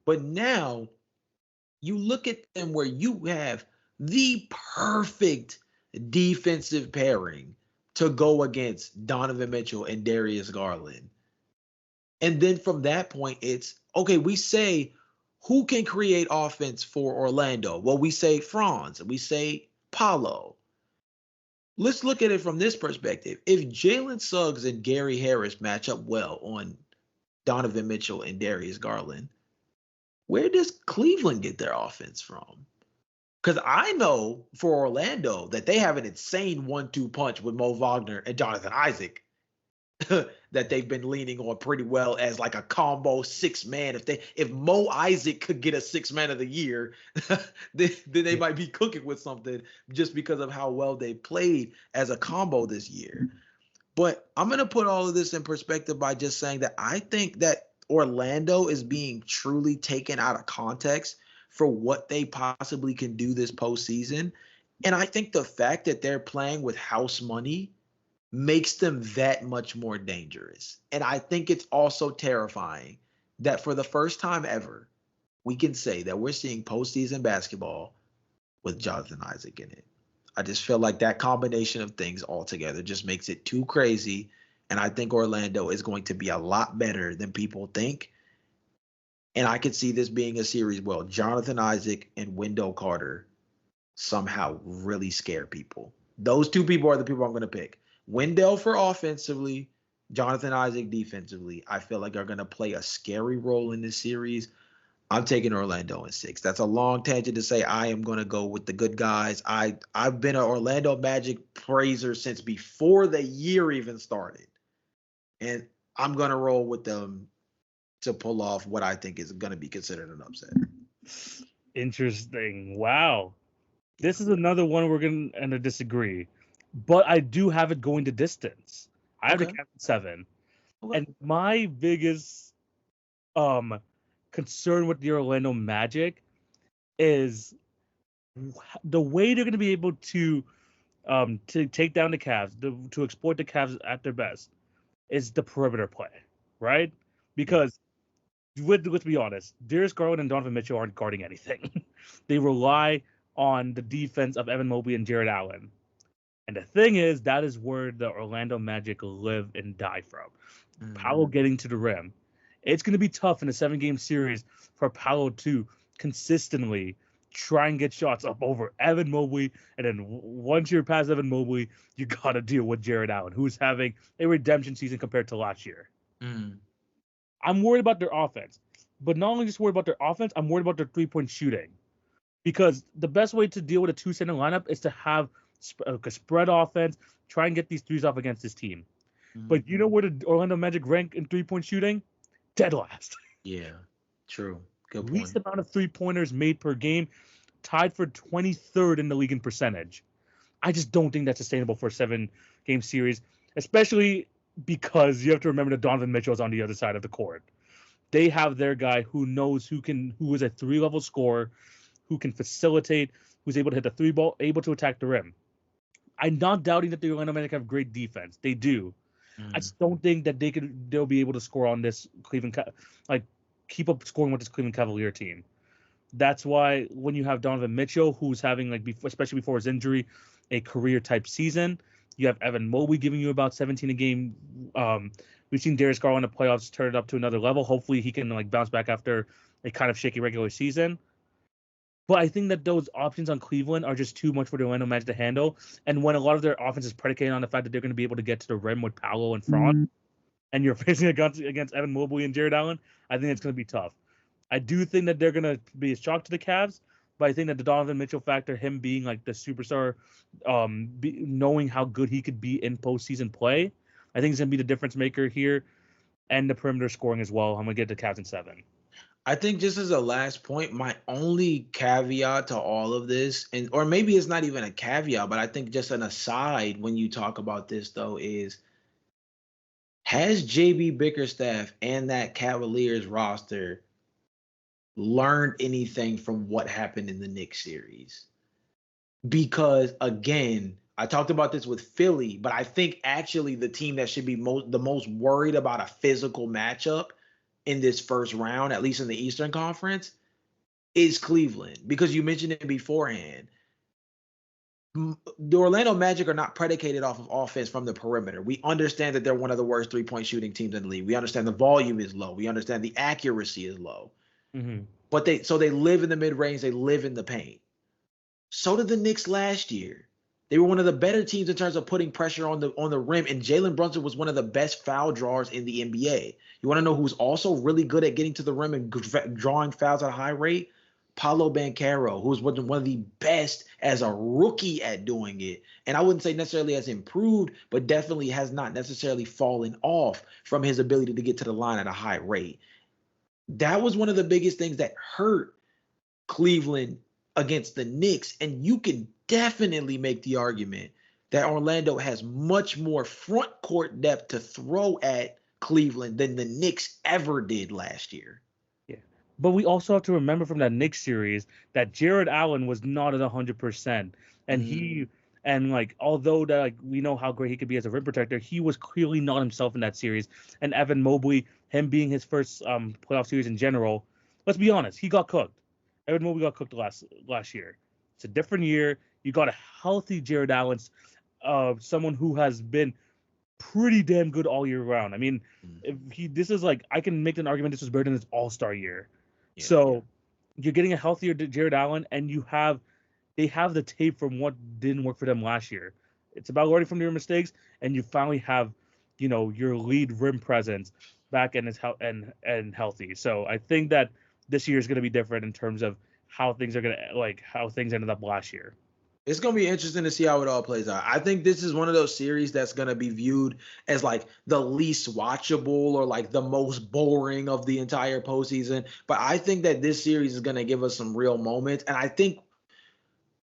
But now you look at them where you have the perfect defensive pairing to go against Donovan Mitchell and Darius Garland. And then from that point, it's okay, we say who can create offense for Orlando? Well, we say Franz, we say Paolo. Let's look at it from this perspective. If Jalen Suggs and Gary Harris match up well on Donovan Mitchell and Darius Garland, where does Cleveland get their offense from? Because I know for Orlando that they have an insane 1-2 punch with Mo Wagner and Jonathan Isaac that they've been leaning on pretty well as like a combo 6-man. If Mo Isaac could get a 6-man of the year, then they might be cooking with something just because of how well they played as a combo this year. But I'm going to put all of this in perspective by just saying that I think that Orlando is being truly taken out of context for what they possibly can do this postseason. And I think the fact that they're playing with house money makes them that much more dangerous. And I think it's also terrifying that for the first time ever, we can say that we're seeing postseason basketball with Jonathan Isaac in it. I just feel like that combination of things altogether just makes it too crazy. And I think Orlando is going to be a lot better than people think. And I could see this being a series where Jonathan Isaac and Wendell Carter somehow really scare people. Those two people are the people I'm going to pick. Wendell for offensively, Jonathan Isaac defensively, I feel like are going to play a scary role in this series. I'm taking Orlando in 6. That's a long tangent to say I am going to go with the good guys. I've been an Orlando Magic praiser since before the year even started. And I'm going to roll with them to pull off what I think is going to be considered an upset. Interesting. Wow. This is another one we're going to disagree. But I do have it going to distance. I have the Cavs 7. Okay. And my biggest concern with the Orlando Magic is the way they're going to be able to take down the Cavs, to exploit the Cavs at their best, is the perimeter play, right? Because let's be honest, Darius Garland and Donovan Mitchell aren't guarding anything. They rely on the defense of Evan Mobley and Jared Allen. And the thing is, that is where the Orlando Magic live and die from. Paolo getting to the rim. It's going to be tough in a 7-game series for Paolo to consistently try and get shots up over Evan Mobley. And then once you're past Evan Mobley, you got to deal with Jared Allen, who's having a redemption season compared to last year. I'm worried about their offense. But not only just worried about their offense, I'm worried about their three-point shooting. Because the best way to deal with a 2-center lineup is to have a spread offense, try and get these threes off against this team. But you know where the Orlando Magic rank in three-point shooting? Dead last. Yeah, true. Good point. Least amount of three-pointers made per game, tied for 23rd in the league in percentage. I just don't think that's sustainable for a 7-game series, especially because you have to remember that Donovan Mitchell is on the other side of the court. They have their guy who knows who is a 3-level scorer, who can facilitate, who's able to hit the 3 ball, able to attack the rim. I'm not doubting that the Orlando Magic have great defense. They do. I just don't think that they'll be able to score on this keep up scoring with this Cleveland Cavalier team. That's why when you have Donovan Mitchell, who's having, especially before his injury, a career type season, you have Evan Mobley giving you about 17 a game. We've seen Darius Garland in the playoffs turn it up to another level. Hopefully he can bounce back after a kind of shaky regular season. But I think that those options on Cleveland are just too much for the Orlando Magic to handle. And when a lot of their offense is predicated on the fact that they're going to be able to get to the rim with Paolo and Franz, and you're facing against Evan Mobley and Jared Allen, I think it's going to be tough. I do think that they're going to be a shock to the Cavs, but I think that the Donovan Mitchell factor, him being the superstar, knowing how good he could be in postseason play, I think he's going to be the difference maker here, and the perimeter scoring as well. I'm going to get the Cavs in 7. I think just as a last point, my only caveat to all of this, or maybe it's not even a caveat, but I think just an aside when you talk about this, though, is has JB Bickerstaff and that Cavaliers roster learned anything from what happened in the Knicks series? Because, again, I talked about this with Philly, but I think actually the team that should be the most worried about a physical matchup in this first round, at least in the Eastern Conference, is Cleveland. Because you mentioned it beforehand. The Orlando Magic are not predicated off of offense from the perimeter. We understand that they're one of the worst three-point shooting teams in the league. We understand the volume is low. We understand the accuracy is low. Mm-hmm. But they live in the mid-range. They live in the paint. So did the Knicks last year. They were one of the better teams in terms of putting pressure on the rim, and Jalen Brunson was one of the best foul drawers in the NBA. You want to know who's also really good at getting to the rim and drawing fouls at a high rate? Paolo Banchero, who's one of the best as a rookie at doing it. And I wouldn't say necessarily has improved, but definitely has not necessarily fallen off from his ability to get to the line at a high rate. That was one of the biggest things that hurt Cleveland against the Knicks. And you can definitely make the argument that Orlando has much more front court depth to throw at Cleveland than the Knicks ever did last year. Yeah. But we also have to remember from that Knicks series that Jared Allen was not at 100%. And although that like we know how great he could be as a rim protector, he was clearly not himself in that series. And Evan Mobley, him being his first playoff series in general, let's be honest, he got cooked. Evan Mobley got cooked last year. It's a different year. You got a healthy Jared Allen, someone who has been pretty damn good all year round. I mean, this is like, I can make an argument this was better than his All-Star year. You're getting a healthier Jared Allen, and they have the tape from what didn't work for them last year. It's about learning from your mistakes, and you finally have, your lead rim presence back and is and healthy. So I think that this year is going to be different in terms of how things ended up last year. It's going to be interesting to see how it all plays out. I think this is one of those series that's going to be viewed as like the least watchable or like the most boring of the entire postseason. But I think that this series is going to give us some real moments. And I think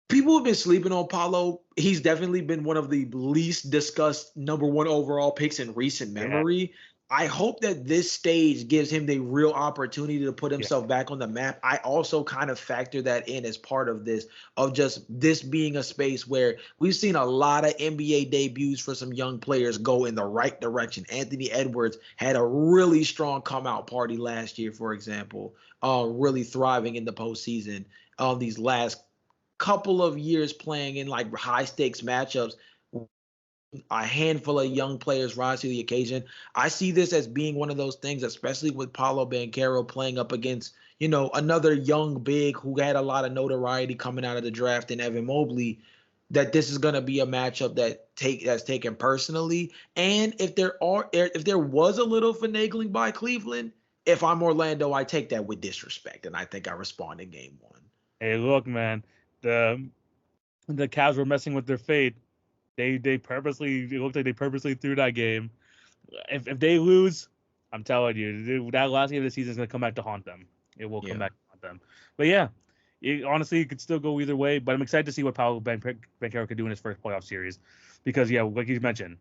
people have been sleeping on Paolo. He's definitely been one of the least discussed number one overall picks in recent memory. Yeah. I hope that this stage gives him the real opportunity to put himself back on the map. I also kind of factor that in as part of this, of just this being a space where we've seen a lot of NBA debuts for some young players go in the right direction. Anthony Edwards had a really strong come out party last year, for example, really thriving in the postseason. These last couple of years playing in like high stakes matchups, a handful of young players rise to the occasion. I see this as being one of those things, especially with Paolo Banchero playing up against, another young big who had a lot of notoriety coming out of the draft in Evan Mobley, that this is going to be a matchup that's taken personally. And if there was a little finagling by Cleveland, if I'm Orlando, I take that with disrespect, and I think I respond in game one. Hey, look, man, the Cavs were messing with their fate. It looked like they purposely threw that game. If they lose, I'm telling you, that last game of the season is going to come back to haunt them. It will come back to haunt them. But yeah, honestly, it could still go either way. But I'm excited to see what Paolo Banchero could do in his first playoff series. Because, yeah, like you mentioned,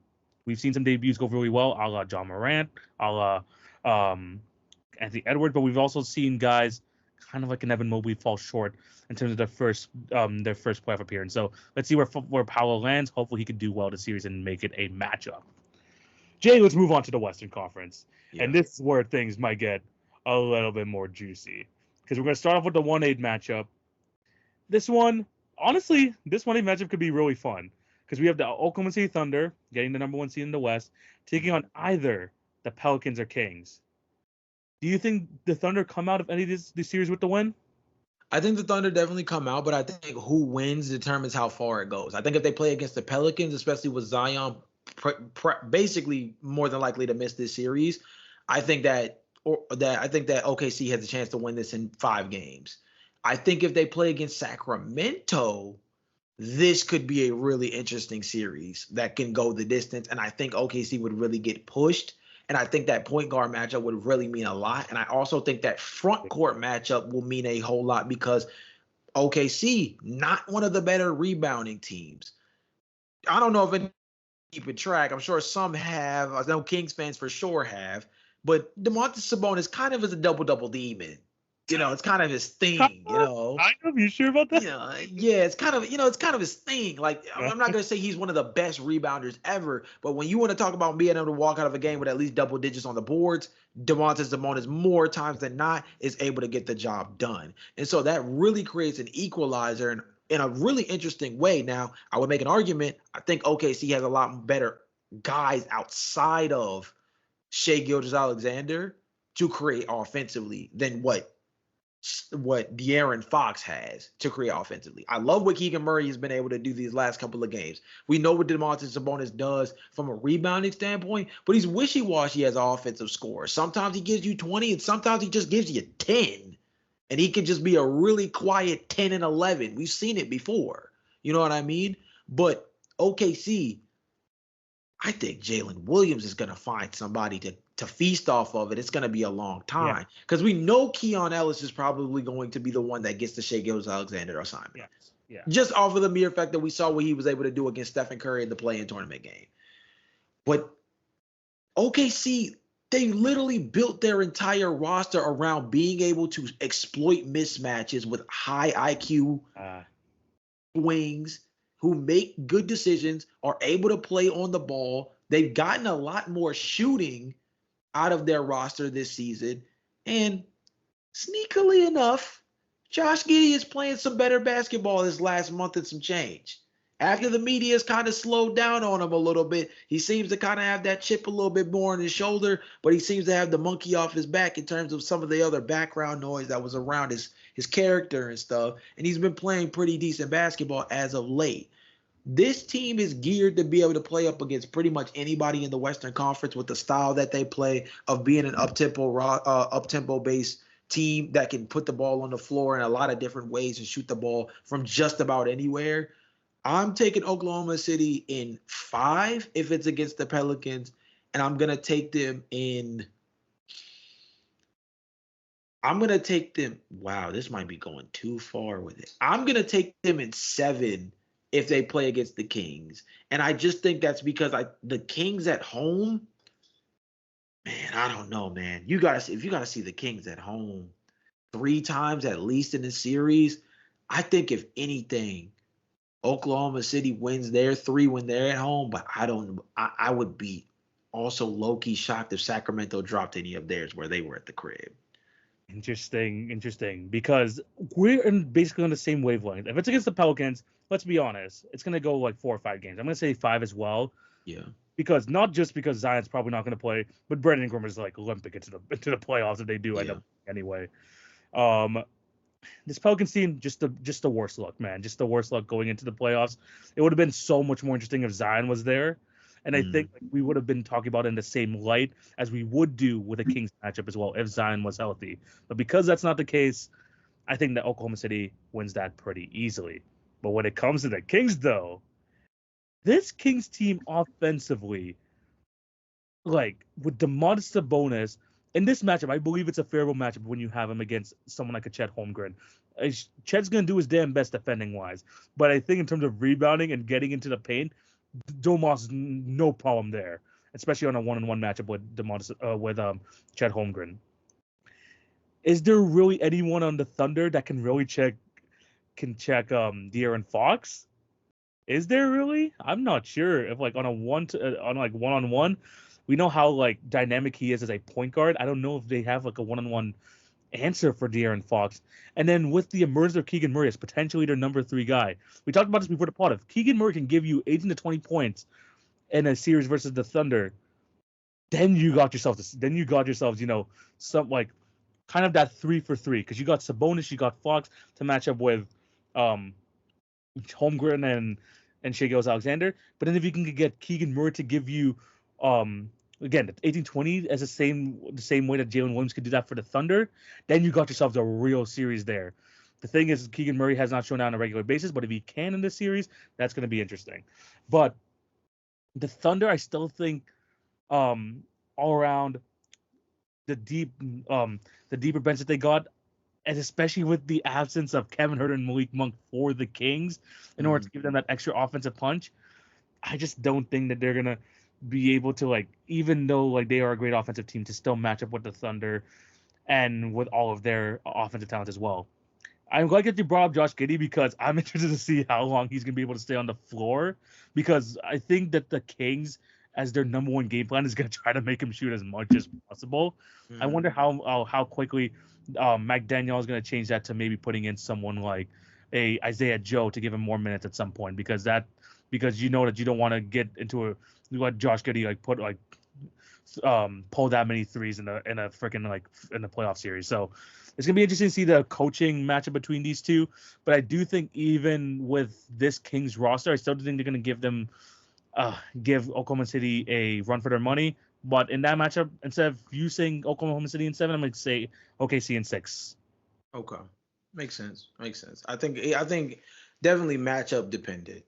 we've seen some debuts go really well, a la John Morant, a la Anthony Edwards. But we've also seen guys kind of like an Evan Mobley fall short in terms of their first playoff appearance. So let's see where Paolo lands. Hopefully he can do well this series and make it a matchup. Jay, let's move on to the Western Conference. Yeah. And this is where things might get a little bit more juicy. Because we're going to start off with the 1-8 matchup. This 1-8 matchup could be really fun. Because we have the Oklahoma City Thunder getting the number 1 seed in the West, taking on either the Pelicans or Kings. Do you think the Thunder come out of any of this series with the win? I think the Thunder definitely come out, but I think who wins determines how far it goes. I think if they play against the Pelicans, especially with Zion basically more than likely to miss this series, I think that OKC has a chance to win this in 5 games. I think if they play against Sacramento, this could be a really interesting series that can go the distance, and I think OKC would really get pushed. And I think that point guard matchup would really mean a lot. And I also think that front court matchup will mean a whole lot because OKC, not one of the better rebounding teams. I don't know if any keep track. I'm sure some have. I know Kings fans for sure have. But Domantas Sabonis kind of is a double-double demon It's kind of his Kind thing, of. You sure about that? Yeah, it's kind of, it's kind of his thing. Like, Yeah. I'm not gonna say he's one of the best rebounders ever, but when you want to talk about being able to walk out of a game with at least double digits on the boards, Domantas Sabonis more times than not is able to get the job done, and so that really creates an equalizer in a really interesting way. Now, I would make an argument. I think OKC has a lot better guys outside of Shea Gilgeous-Alexander to create offensively than what De'Aaron Fox has to create offensively. I love what Keegan Murray has been able to do these last couple of games. We know what Domantas Sabonis does from a rebounding standpoint, but he's wishy-washy as an offensive scorer. Sometimes he gives you 20, and sometimes he just gives you 10. And he can just be a really quiet 10 and 11. We've seen it before. You know what I mean? But OKC, I think Jalen Williams is going to find somebody to feast off of it. It's going to be a long time because we know Keon Ellis is probably going to be the one that gets the Shea Gilgeous-Alexander assignment. Yes. Yeah. Just off of the mere fact that we saw what he was able to do against Stephen Curry in the play-in tournament game. But OKC, they literally built their entire roster around being able to exploit mismatches with high IQ wings who make good decisions, are able to play on the ball. They've gotten a lot more shooting out of their roster this season. And sneakily enough, Josh Giddey is playing some better basketball this last month and some change. After the media has kind of slowed down on him a little bit, he seems to kind of have that chip a little bit more on his shoulder, but he seems to have the monkey off his back in terms of some of the other background noise that was around his character and stuff. And he's been playing pretty decent basketball as of late. This team is geared to be able to play up against pretty much anybody in the Western Conference with the style that they play of being an up-tempo based team that can put the ball on the floor in a lot of different ways and shoot the ball from just about anywhere. I'm taking Oklahoma City in 5 if it's against the Pelicans, and I'm going to take them in wow, this might be going too far with it. I'm going to take them in 7 if they play against the Kings. And I just think that's because the Kings at home, man, I don't know, man. If you gotta see the Kings at home 3 times at least in the series, I think if anything, Oklahoma City wins their 3 when they're at home, but I would be also low-key shocked if Sacramento dropped any of theirs where they were at the crib. Interesting. Because we're basically on the same wavelength. If it's against the Pelicans, let's be honest, it's going to go like 4 or 5 games. I'm going to say 5 as well. Yeah. Because not just because Zion's probably not going to play, but Brandon Ingram is like limping into the playoffs if they do end up anyway. This Pelicans team, just the worst luck, man. Just the worst luck going into the playoffs. It would have been so much more interesting if Zion was there. And I think we would have been talking about it in the same light as we would do with a Kings matchup as well if Zion was healthy. But because that's not the case, I think that Oklahoma City wins that pretty easily. But when it comes to the Kings, though, this Kings team offensively, like with Domantas Sabonis, in this matchup, I believe it's a favorable matchup when you have him against someone like a Chet Holmgren. Chet's going to do his damn best defending-wise. But I think in terms of rebounding and getting into the paint, Domas, no problem there, especially on a one-on-one matchup with Chet Holmgren. Is there really anyone on the Thunder that can really check De'Aaron Fox? Is there really? I'm not sure. If like on a one-on-one, we know how like dynamic he is as a point guard. I don't know if they have like a one-on-one answer for De'Aaron Fox. And then with the emergence of Keegan Murray as potentially their number 3 guy, we talked about this before the pod. If Keegan Murray can give you 18 to 20 points in a series versus the Thunder, then you got yourselves, some like kind of that 3 for 3 because you got Sabonis, you got Fox to match up with Holmgren and Shea Gilgeous-Alexander. But then if you can get Keegan Murray to give you again, 18-20 as the same way that Jalen Williams could do that for the Thunder, then you got yourselves a real series there. The thing is, Keegan Murray has not shown out on a regular basis, but if he can in this series, that's going to be interesting. But the Thunder, I still think, all around the deeper bench that they got, and especially with the absence of Kevin Huerter and Malik Monk for the Kings, in order to give them that extra offensive punch, I just don't think that they're gonna be able to, like, even though like they are a great offensive team, to still match up with the Thunder. and with all of their offensive talent as well. I'm glad that you brought up Josh Giddey because I'm interested to see how long he's going to be able to stay on the floor because I think that the Kings, as their number one game plan, is going to try to make him shoot as much as possible. I wonder how quickly McDaniel is going to change that to maybe putting in someone like a Isaiah Joe to give him more minutes at some point because you know that you don't want to get into a let Josh Giddey pull that many threes in a freaking in the playoff series. So it's gonna be interesting to see the coaching matchup between these two. But I do think even with this Kings roster, I still think they're gonna give Oklahoma City a run for their money. But in that matchup, instead of you saying Oklahoma City in 7, I'm gonna say OKC in 6. Okay, makes sense. I think definitely matchup dependent.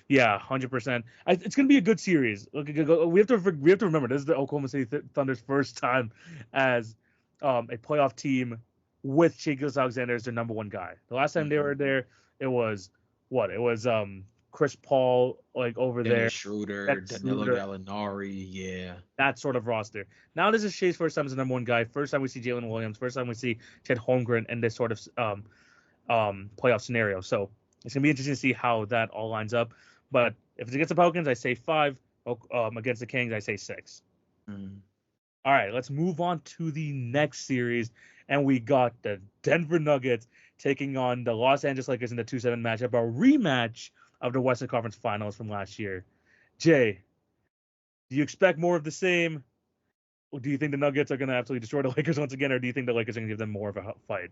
Yeah, 100%. It's gonna be a good series. We have to remember this is the Oklahoma City Thunder's first time as a playoff team with Shai Gilgeous-Alexander as their number one guy. The last time they were there, it was Chris Paul over Dennis there, Schroeder, Danilo Gallinari, yeah. that sort of roster. Now this is Shai's first time as the number one guy. First time we see Jalen Williams. First time we see Chet Holmgren in this sort of playoff scenario. So it's gonna be interesting to see how that all lines up. But if it's against the Pelicans, I say 5. Against the Kings, I say 6. All right, let's move on to the next series. And we got the Denver Nuggets taking on the Los Angeles Lakers in the 2-7 matchup, a rematch of the Western Conference Finals from last year. Jay, do you expect more of the same? Or do you think the Nuggets are going to absolutely destroy the Lakers once again? Or do you think the Lakers are going to give them more of a fight?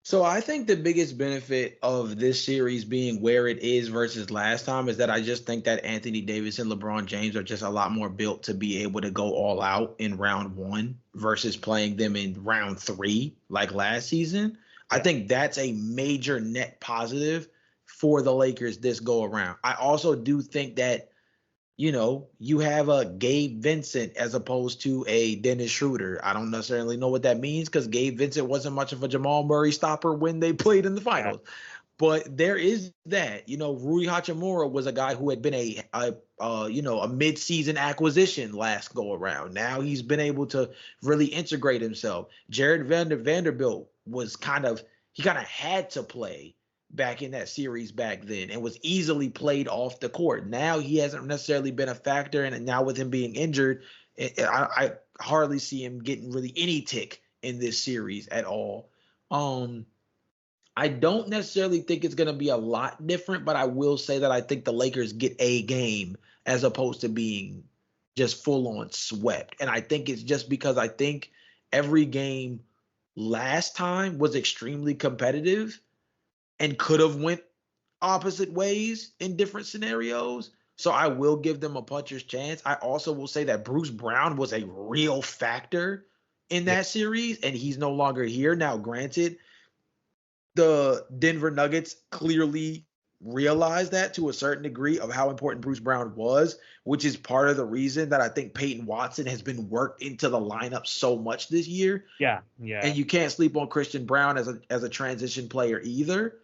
So I think the biggest benefit of this series being where it is versus last time is that I just think that Anthony Davis and LeBron James are just a lot more built to be able to go all out in round 1 versus playing them in round 3 like last season. Yeah. I think that's a major net positive for the Lakers this go around. I also do think that you have a Gabe Vincent as opposed to a Dennis Schroeder. I don't necessarily know what that means because Gabe Vincent wasn't much of a Jamal Murray stopper when they played in the finals. Yeah. But there is that. Rui Hachimura was a guy who had been a mid-season acquisition last go around. Now he's been able to really integrate himself. Jared Vanderbilt was kind of had to play back in that series back then and was easily played off the court. Now he hasn't necessarily been a factor, and now with him being injured, I hardly see him getting really any tick in this series at all. I don't necessarily think it's going to be a lot different, but I will say that I think the Lakers get a game as opposed to being just full on swept. And I think it's just because I think every game last time was extremely competitive and could have went opposite ways in different scenarios. So I will give them a puncher's chance. I also will say that Bruce Brown was a real factor in that series, and he's no longer here. Now, granted, the Denver Nuggets clearly realized that to a certain degree of how important Bruce Brown was, which is part of the reason that I think Peyton Watson has been worked into the lineup so much this year. Yeah. And you can't sleep on Christian Brown as a transition player either.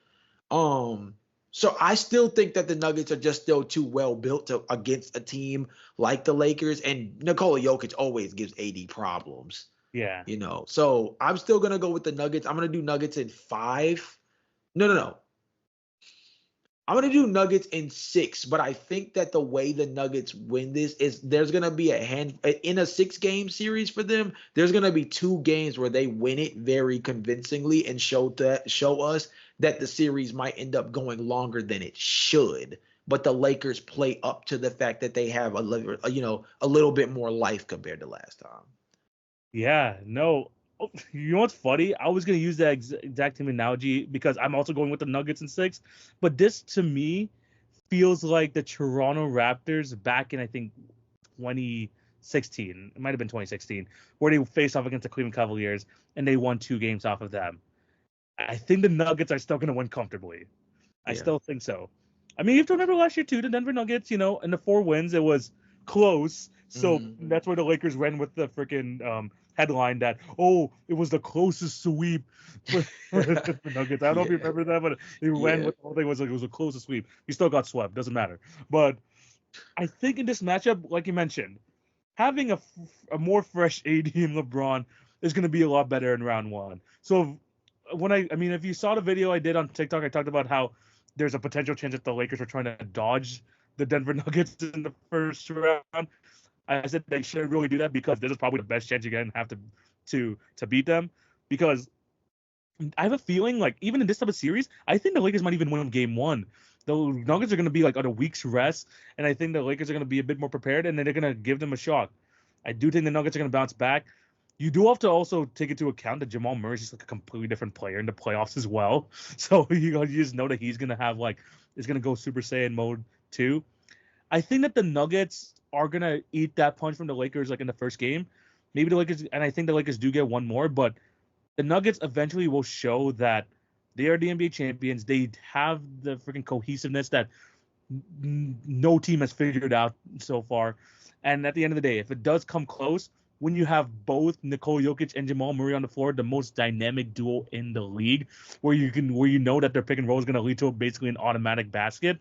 So I still think that the Nuggets are just still too well built against a team like the Lakers, and Nikola Jokic always gives AD problems. Yeah. So I'm still going to go with the Nuggets. I'm going to do Nuggets in 5. No. I'm going to do Nuggets in 6, but I think that the way the Nuggets win this is there's going to be in a 6-game series for them. There's going to be 2 games where they win it very convincingly and show us that the series might end up going longer than it should. But the Lakers play up to the fact that they have a little bit more life compared to last time. Yeah, no. You know what's funny? I was going to use that exact same analogy because I'm also going with the Nuggets in 6. But this, to me, feels like the Toronto Raptors back in, I think, 2016. It might have been 2016, where they faced off against the Cleveland Cavaliers, and they won 2 games off of them. I think the Nuggets are still going to win comfortably. I still think so. I mean, you have to remember last year, too, the Denver Nuggets, in the 4 wins, it was close. So that's where the Lakers ran with the freaking headline that, it was the closest sweep for the Nuggets. I don't know if you remember that, but they ran with the whole thing was like it was the closest sweep. We still got swept. Doesn't matter. But I think in this matchup, like you mentioned, having a more fresh AD and LeBron is going to be a lot better in round one. So if you saw the video I did on TikTok, I talked about how there's a potential chance that the Lakers are trying to dodge the Denver Nuggets in the first round. I said they shouldn't really do that because this is probably the best chance you're going to have to beat them. Because I have a feeling, like, even in this type of series, I think the Lakers might even win game one. The Nuggets are going to be like on a week's rest, and I think the Lakers are going to be a bit more prepared, and then they're going to give them a shock. I do think the Nuggets are going to bounce back. You do have to also take into account that Jamal Murray is just like a completely different player in the playoffs as well. So you just know that he's going to have is going to go Super Saiyan mode too. I think that the Nuggets are going to eat that punch from the Lakers like in the first game. Maybe the Lakers, and I think the Lakers do get one more, but the Nuggets eventually will show that they are the NBA champions. They have the freaking cohesiveness that no team has figured out so far. And at the end of the day, if it does come close, when you have both Nikola Jokic and Jamal Murray on the floor, the most dynamic duo in the league, where you know that their pick and roll is going to lead to basically an automatic basket.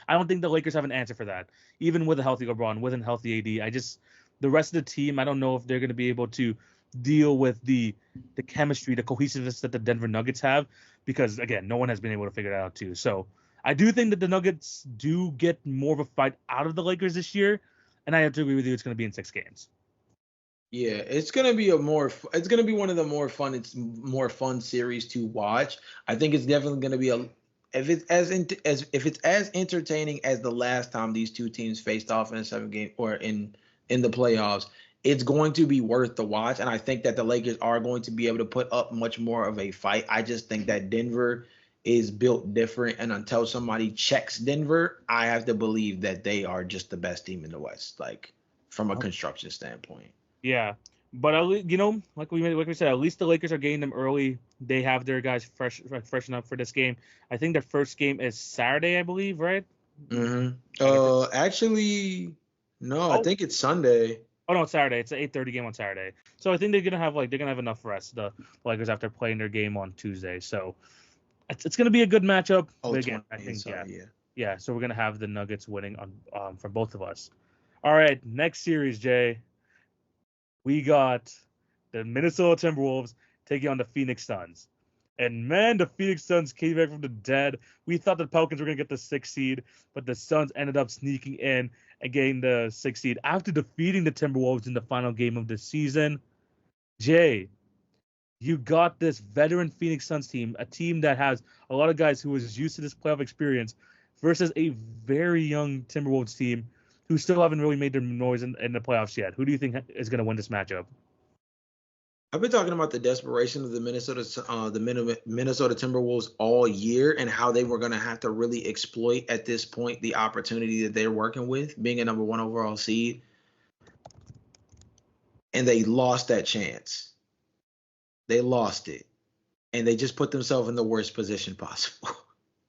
I don't think the Lakers have an answer for that, even with a healthy LeBron, with a healthy AD. The rest of the team, I don't know if they're going to be able to deal with the chemistry, the cohesiveness that the Denver Nuggets have, because again, no one has been able to figure it out too. So I do think that the Nuggets do get more of a fight out of the Lakers this year, and I have to agree with you. It's going to be in 6 games. Yeah, it's gonna be one of the more fun series to watch. I think it's definitely gonna be if it's as entertaining as the last time these two teams faced off in a 7-game or in the playoffs, it's going to be worth the watch. And I think that the Lakers are going to be able to put up much more of a fight. I just think that Denver is built different, and until somebody checks Denver, I have to believe that they are just the best team in the West, like from a construction standpoint. Yeah, but like we said, at least the Lakers are getting them early. They have their guys freshen up for this game. I think their first game is Saturday, I believe, right? Actually, no, I Oh, think it's Sunday. oh no, it's Saturday. It's an 8:30 game on Saturday. So I think they're gonna have enough rest. The Lakers after playing their game on Tuesday. So it's gonna be a good matchup. Oh, But again, 20, I think sorry, yeah. yeah. So we're gonna have the Nuggets winning on for both of us. All right, next series, Jay. We got the Minnesota Timberwolves taking on the Phoenix Suns. And man, the Phoenix Suns came back from the dead. We thought the Pelicans were going to get the 6th seed, but the Suns ended up sneaking in and getting the 6th seed after defeating the Timberwolves in the final game of the season. Jay, you got this veteran Phoenix Suns team, a team that has a lot of guys who was used to this playoff experience, versus a very young Timberwolves team who still haven't really made their noise in the playoffs yet. Who do you think is going to win this matchup? I've been talking about the desperation of the Minnesota Timberwolves all year, and how they were going to have to really exploit at this point the opportunity that they're working with, being a number 1 overall seed, and they lost that chance. They lost it, and they just put themselves in the worst position possible.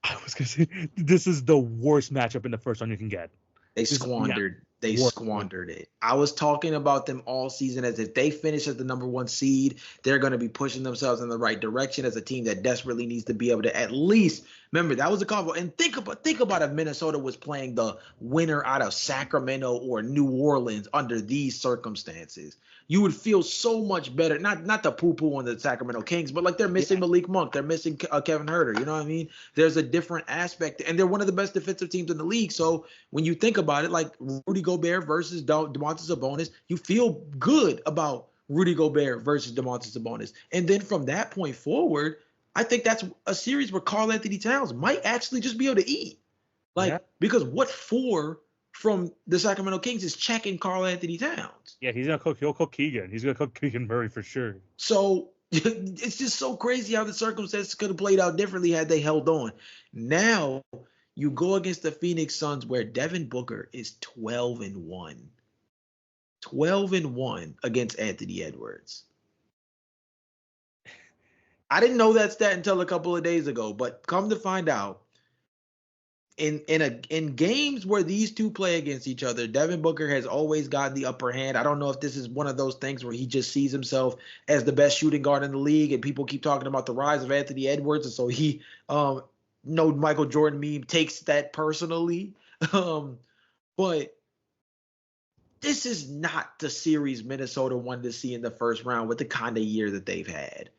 I was going to say, this is the worst matchup in the first round you can get. They squandered it. I was talking about them all season as if they finish as the number 1 seed, they're going to be pushing themselves in the right direction as a team that desperately needs to be able to at least remember that was a combo. And think about if Minnesota was playing the winner out of Sacramento or New Orleans under these circumstances. You would feel so much better. Not the poo-poo on the Sacramento Kings, but like they're missing Malik Monk, they're missing Kevin Huerter. You know what I mean? There's a different aspect, and they're one of the best defensive teams in the league. So when you think about it, like Rudy Gobert versus Domantas Sabonis, you feel good about Rudy Gobert versus Domantas Sabonis. And then from that point forward, I think that's a series where Karl-Anthony Towns might actually just be able to eat. Because what 4 from the Sacramento Kings is checking Karl-Anthony Towns? Yeah, he'll cook Keegan. He's gonna cook Keegan Murray for sure. So it's just so crazy how the circumstances could have played out differently had they held on. Now you go against the Phoenix Suns where Devin Booker is 12-1. 12-1 against Anthony Edwards. I didn't know that stat until a couple of days ago, but come to find out, in games where these two play against each other, Devin Booker has always gotten the upper hand. I don't know if this is one of those things where he just sees himself as the best shooting guard in the league, and people keep talking about the rise of Anthony Edwards, and so he, no Michael Jordan meme takes that personally. But this is not the series Minnesota wanted to see in the first round with the kind of year that they've had.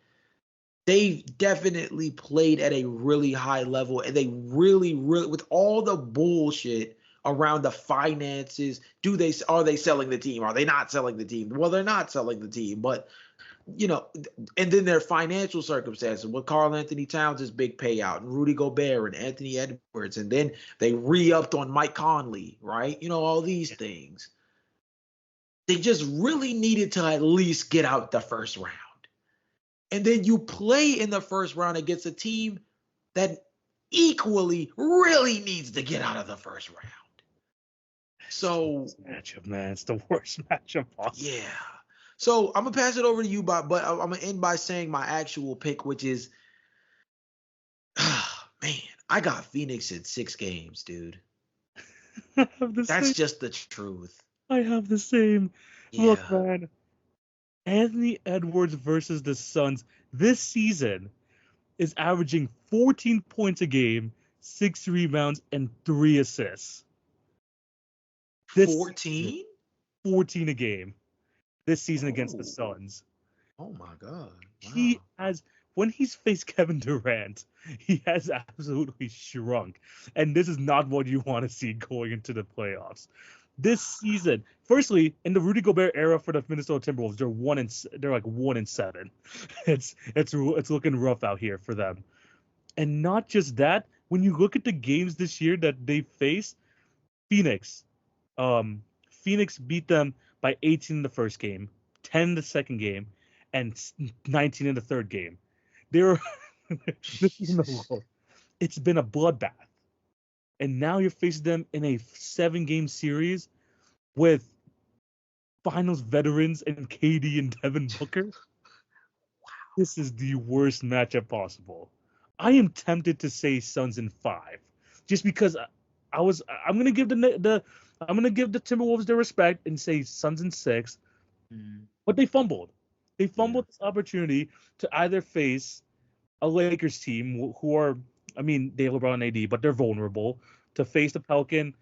They've definitely played at a really high level, and they really, with all the bullshit around the finances, are they selling the team? Are they not selling the team? Well, they're not selling the team, but and then their financial circumstances with Karl Anthony Towns' big payout and Rudy Gobert and Anthony Edwards, and then they re-upped on Mike Conley, right? All these things. They just really needed to at least get out the first round. And then you play in the first round against a team that equally really needs to get out of the first round. So matchup, man, it's the worst matchup possible. Yeah. So I'm gonna pass it over to you, but I'm gonna end by saying my actual pick, which is, man, I got Phoenix in 6 games, dude. That's just the truth. I have the same. Yeah. Look, man. Anthony Edwards versus the Suns this season is averaging 14 points a game, 6 rebounds, and 3 assists. 14? 14 a game this season against the Suns. Oh, my God. Wow. When he's faced Kevin Durant, he has absolutely shrunk. And this is not what you want to see going into the playoffs. This season, firstly, in the Rudy Gobert era for the Minnesota Timberwolves, they're like 1-7. It's looking rough out here for them. And not just that, when you look at the games this year that they face, Phoenix beat them by 18 in the first game, 10 in the second game, and 19 in the third game. It's been a bloodbath. And now you're facing them in a 7-game series with finals veterans and KD and Devin Booker. Wow. This is the worst matchup possible. I am tempted to say Suns in 5, just because I'm gonna give the Timberwolves their respect and say Suns in 6. But they fumbled. They fumbled this opportunity to either face a Lakers team who are, they have LeBron and AD, but they're vulnerable, to face the Pelicans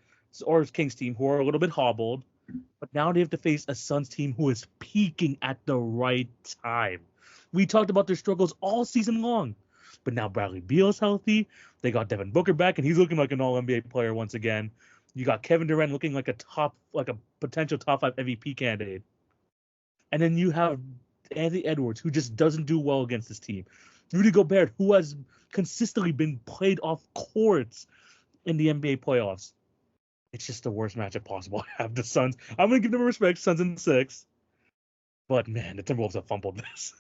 or Kings team who are a little bit hobbled. But now they have to face a Suns team who is peaking at the right time. We talked about their struggles all season long. But now Bradley Beal's healthy. They got Devin Booker back, and he's looking like an all-NBA player once again. You got Kevin Durant looking like a potential top 5 MVP candidate. And then you have Anthony Edwards, who just doesn't do well against this team. Rudy Gobert, who has consistently been played off courts in the NBA playoffs. It's just the worst matchup possible. I have the Suns. I'm going to give them respect, Suns in 6. But, man, the Timberwolves have fumbled this.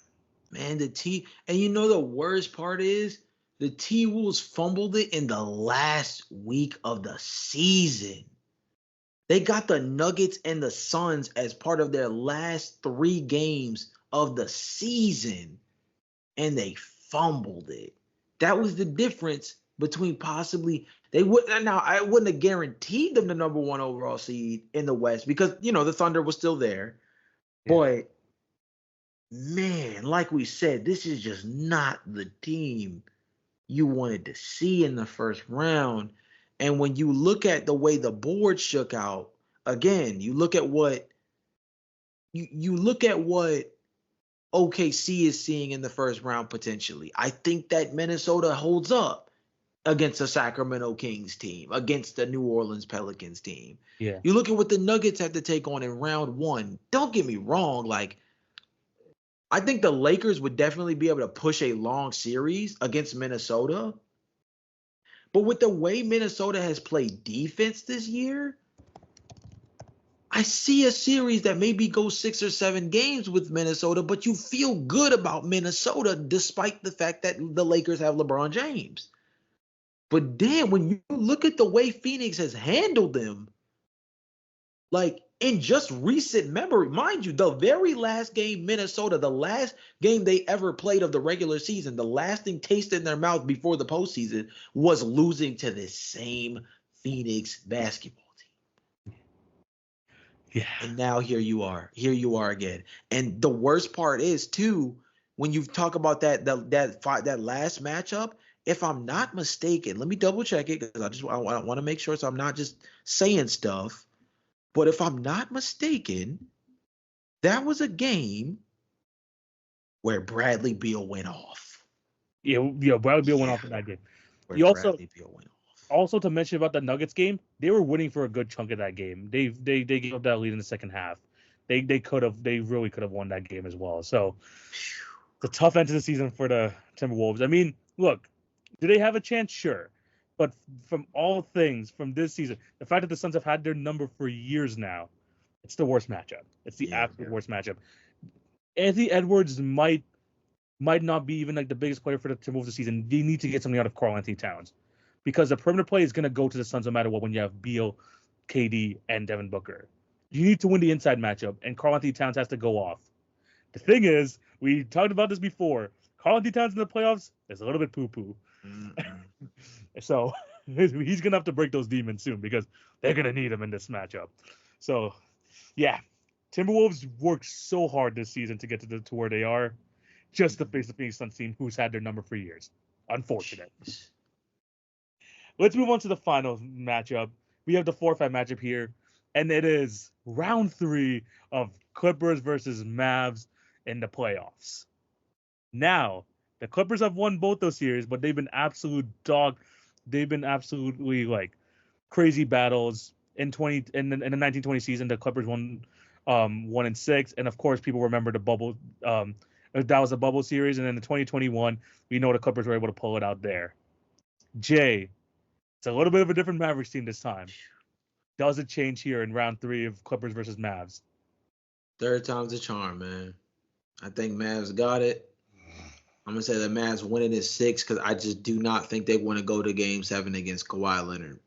Man, and the worst part is the T-Wolves fumbled it in the last week of the season. They got the Nuggets and the Suns as part of their last 3 games of the season, and they fumbled it. That was the difference between possibly I wouldn't have guaranteed them the number 1 overall seed in the West because the Thunder was still there. Yeah. Boy, man, like we said, this is just not the team you wanted to see in the first round. And when you look at the way the board shook out, again, you look at what OKC is seeing in the first round potentially. I think that Minnesota holds up against the Sacramento Kings team, against the New Orleans Pelicans team. Yeah. You look at what the Nuggets had to take on in round 1. Don't get me wrong, I think the Lakers would definitely be able to push a long series against Minnesota. But with the way Minnesota has played defense this year, I see a series that maybe goes 6 or 7 games with Minnesota, but you feel good about Minnesota despite the fact that the Lakers have LeBron James. But then when you look at the way Phoenix has handled them, in just recent memory, mind you, the very last game Minnesota, the last game they ever played of the regular season, the last thing tasted in their mouth before the postseason was losing to this same Phoenix basketball team. Yeah. And now here you are again. And the worst part is too, when you talk about that last matchup, if I'm not mistaken, let me double check it because I want to make sure so I'm not just saying stuff. But if I'm not mistaken, that was a game where Bradley Beal went off. Yeah, Bradley Beal went Yeah, off in that game. where You Bradley Beal went off. also to mention about the Nuggets game, they were winning for a good chunk of that game. They gave up that lead in the second half. They really could have won that game as well. So it's a tough end to the season for the Timberwolves. I mean, look, do they have a chance? Sure. But from all things from this season, the fact that the Suns have had their number for years now, it's the worst matchup. It's the absolute worst matchup. Anthony Edwards might not be even like the biggest player for the Timberwolves this season. They need to get something out of Karl Anthony Towns because the perimeter play is going to go to the Suns no matter what when you have Beal, KD, and Devin Booker. You need to win the inside matchup, and Karl Anthony Towns has to go off. The thing is, we talked about this before. Karl Anthony Towns in the playoffs is a little bit poo-poo. So he's going to have to break those demons soon because they're going to need him in this matchup. So, yeah, Timberwolves worked so hard this season to get to where they are just to face the Phoenix Suns team who's had their number for years. Unfortunate. Let's move on to the final matchup. We have the 4-5 matchup here, and it is round 3 of Clippers versus Mavs in the playoffs. Now, the Clippers have won both those series, but they've been They've been absolutely like crazy battles in the 1920 season. The Clippers won 1-6, and of course, people remember the bubble. That was a bubble series, and then in 2021, we know the Clippers were able to pull it out there. Jay, it's a little bit of a different Mavericks team this time. Does it change here in round 3 of Clippers versus Mavs? Third time's a charm, man. I think Mavs got it. I'm gonna say the Mavs winning is 6 because I just do not think they want to go to Game 7 against Kawhi Leonard.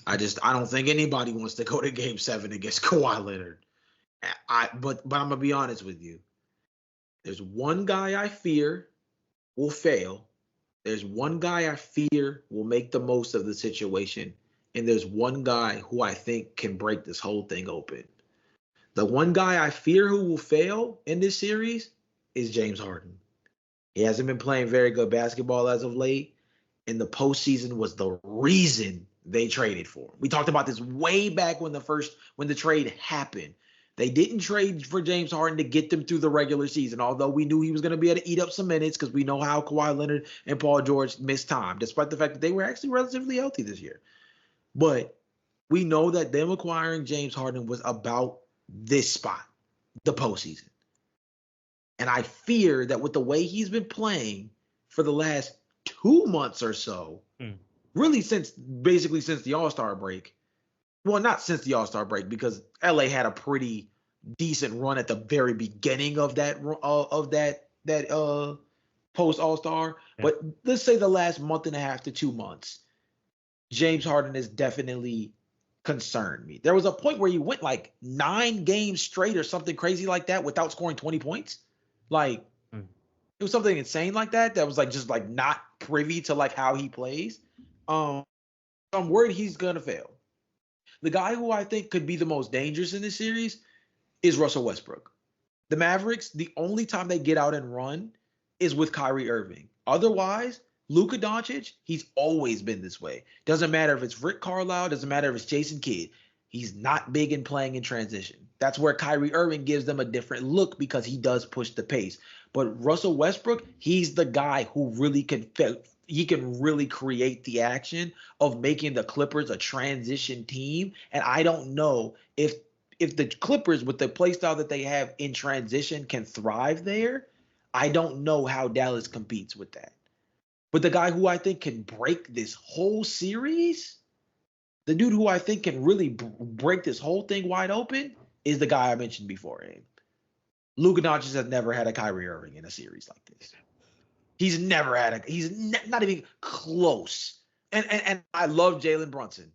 I don't think anybody wants to go to Game 7 against Kawhi Leonard. But I'm gonna be honest with you. There's one guy I fear will fail. There's one guy I fear will make the most of the situation, and there's one guy who I think can break this whole thing open. The one guy I fear who will fail in this series is James Harden. He hasn't been playing very good basketball as of late, and the postseason was the reason they traded for him. We talked about this way back when the trade happened. They didn't trade for James Harden to get them through the regular season, although we knew he was going to be able to eat up some minutes because we know how Kawhi Leonard and Paul George missed time, despite the fact that they were actually relatively healthy this year. But we know that them acquiring James Harden was about this spot, the postseason. And I fear that with the way he's been playing for the last 2 months or so, really since the All-Star break. Well, not since the All-Star break, because LA had a pretty decent run at the very beginning of that post All-Star. Yeah. But let's say the last month and a half to 2 months, James Harden has definitely concerned me. There was a point where he went like 9 games straight or something crazy like that without scoring 20 points. Like it was something insane like that was like just like not privy to like how he plays. I'm worried he's gonna fail. The guy who I think could be the most dangerous in this series is Russell Westbrook. The Mavericks, the only time they get out and run is with Kyrie Irving. Otherwise, Luka Doncic, he's always been this way. Doesn't matter if it's Rick Carlisle, doesn't matter if it's Jason Kidd. He's not big in playing in transition. That's where Kyrie Irving gives them a different look because he does push the pace. But Russell Westbrook, he's the guy who really can really create the action of making the Clippers a transition team. And I don't know if the Clippers, with the play style that they have in transition, can thrive there. I don't know how Dallas competes with that. But the guy who I think can break this whole series, the dude who I think can really break this whole thing wide open, is the guy I mentioned before, Abe. Luka Doncic has never had a Kyrie Irving in a series like this. He's never had not even close. And I love Jalen Brunson.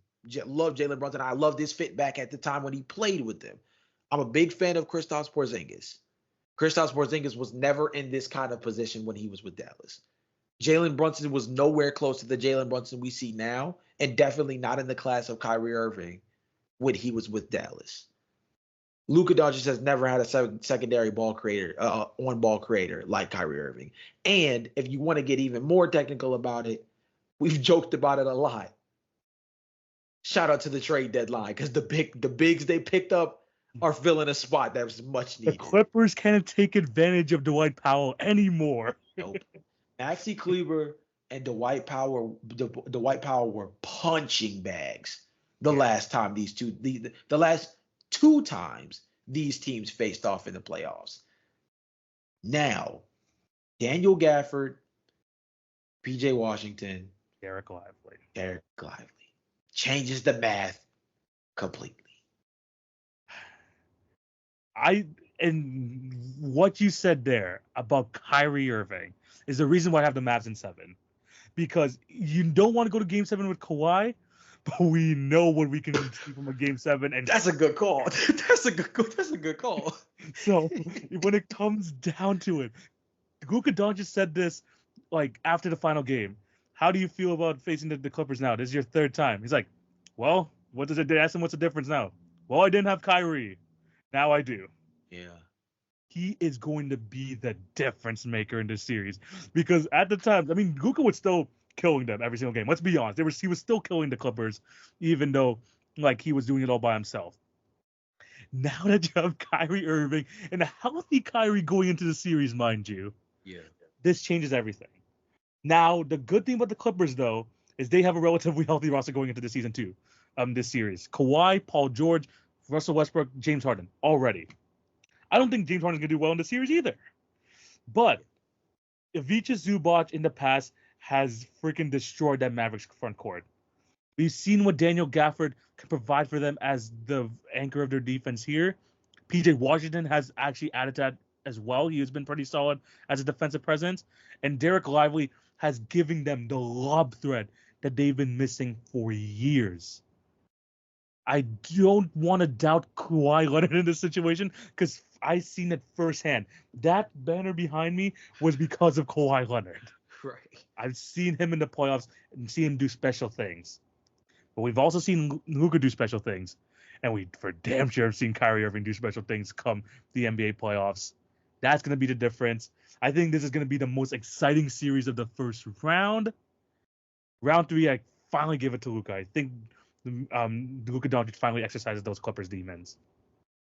I love this fit back at the time when he played with them. I'm a big fan of Kristaps Porzingis. Kristaps Porzingis was never in this kind of position when he was with Dallas. Jalen Brunson was nowhere close to the Jalen Brunson we see now, and definitely not in the class of Kyrie Irving when he was with Dallas. Luka Doncic has never had a secondary ball creator, on-ball creator like Kyrie Irving. And if you want to get even more technical about it, we've joked about it a lot. Shout out to the trade deadline because the bigs they picked up are filling a spot that was much The needed. Clippers can't take advantage of Dwight Powell anymore. Nope. Maxi Kleber and Dwight Powell were punching bags the Yeah. last time the last two times these teams faced off in the playoffs. Now, Daniel Gafford, PJ Washington, Derek Lively. Derek Lively changes the math completely. And what you said there about Kyrie Irving is the reason why I have the Mavs in 7. Because you don't want to go to game 7 with Kawhi, but we know what we can see from a game 7. And That's a good call. That's a good call. so when it comes down to it, Luka Doncic said this like after the final game. How do you feel about facing the Clippers now? This is your 3rd time. He's like, well, what does it? They asked him, what's the difference now? Well, I didn't have Kyrie. Now I do. Yeah. He is going to be the difference maker in this series because at the time, I mean, Luka was still killing them every single game. Let's be honest, he was still killing the Clippers, even though like he was doing it all by himself. Now that you have Kyrie Irving and a healthy Kyrie going into the series, mind you, Yeah. this changes everything. Now, the good thing about the Clippers, though, is they have a relatively healthy roster going into the season two, this series. Kawhi, Paul George, Russell Westbrook, James Harden, already. I don't think James Harden's gonna do well in the series either. But Ivica Zubac in the past has freaking destroyed that Mavericks front court. We've seen what Daniel Gafford can provide for them as the anchor of their defense here. PJ Washington has actually added to that as well. He has been pretty solid as a defensive presence. And Derek Lively has given them the lob threat that they've been missing for years. I don't want to doubt Kawhi Leonard in this situation because I've seen it firsthand. That banner behind me was because of Kawhi Leonard. Right. I've seen him in the playoffs and seen him do special things. But we've also seen Luka do special things. And we for damn sure have seen Kyrie Irving do special things come the NBA playoffs. That's going to be the difference. I think this is going to be the most exciting series of the first round. Round 3, I finally give it to Luka. I think Luka Doncic finally exercises those Clippers demons.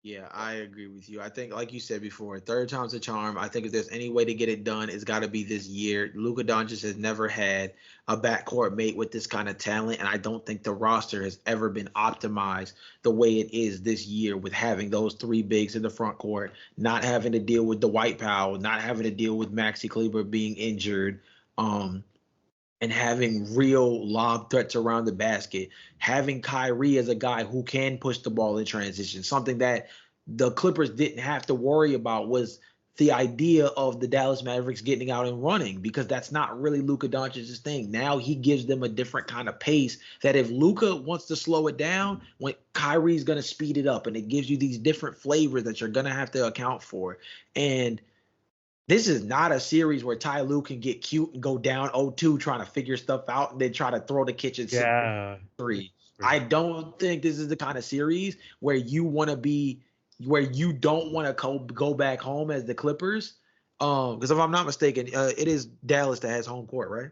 Yeah, I agree with you. I think, like you said before, third time's a charm. I think if there's any way to get it done, it's got to be this year. Luka Doncic has never had a backcourt mate with this kind of talent, and I don't think the roster has ever been optimized the way it is this year with having those 3 bigs in the front court, not having to deal with Dwight Powell, not having to deal with Maxi Kleber being injured. And having real lob threats around the basket, having Kyrie as a guy who can push the ball in transition, something that the Clippers didn't have to worry about was the idea of the Dallas Mavericks getting out and running because that's not really Luka Doncic's thing. Now he gives them a different kind of pace that if Luka wants to slow it down, when Kyrie's going to speed it up, and it gives you these different flavors that you're going to have to account for. And this is not a series where Ty Lue can get cute and go down 0-2 trying to figure stuff out and then try to throw the kitchen sink Yeah. 3. I don't think this is the kind of series where you want to be, where you don't want to go back home as the Clippers. Because if I'm not mistaken, it is Dallas that has home court, right?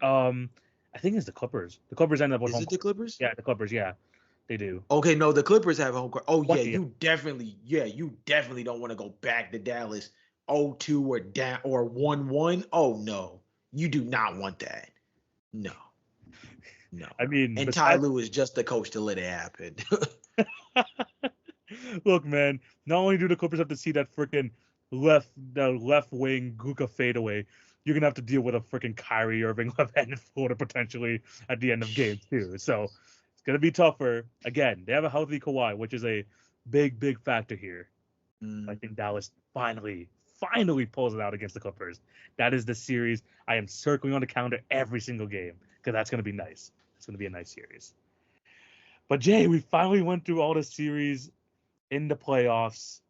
I think it's the Clippers. The Clippers end up with Is home it the court. Clippers? Yeah, the Clippers. Yeah, they do. Okay, no, the Clippers have home court. Oh yeah, Yeah. you definitely don't want to go back to Dallas 0-2 or down or 1-1. Oh no, you do not want that. No. I mean, And Ty Lue is just the coach to let it happen. Look, man. Not only do the Clippers have to see that freaking left wing Luka fadeaway, you're gonna have to deal with a freaking Kyrie Irving left-handed floater potentially at the end of games too. So it's gonna be tougher. Again, they have a healthy Kawhi, which is a big factor here. I think Dallas finally pulls it out against the Clippers. That is the series I am circling on the calendar every single game because that's gonna be nice. It's gonna be a nice series. But Jay, we finally went through all the series in the playoffs.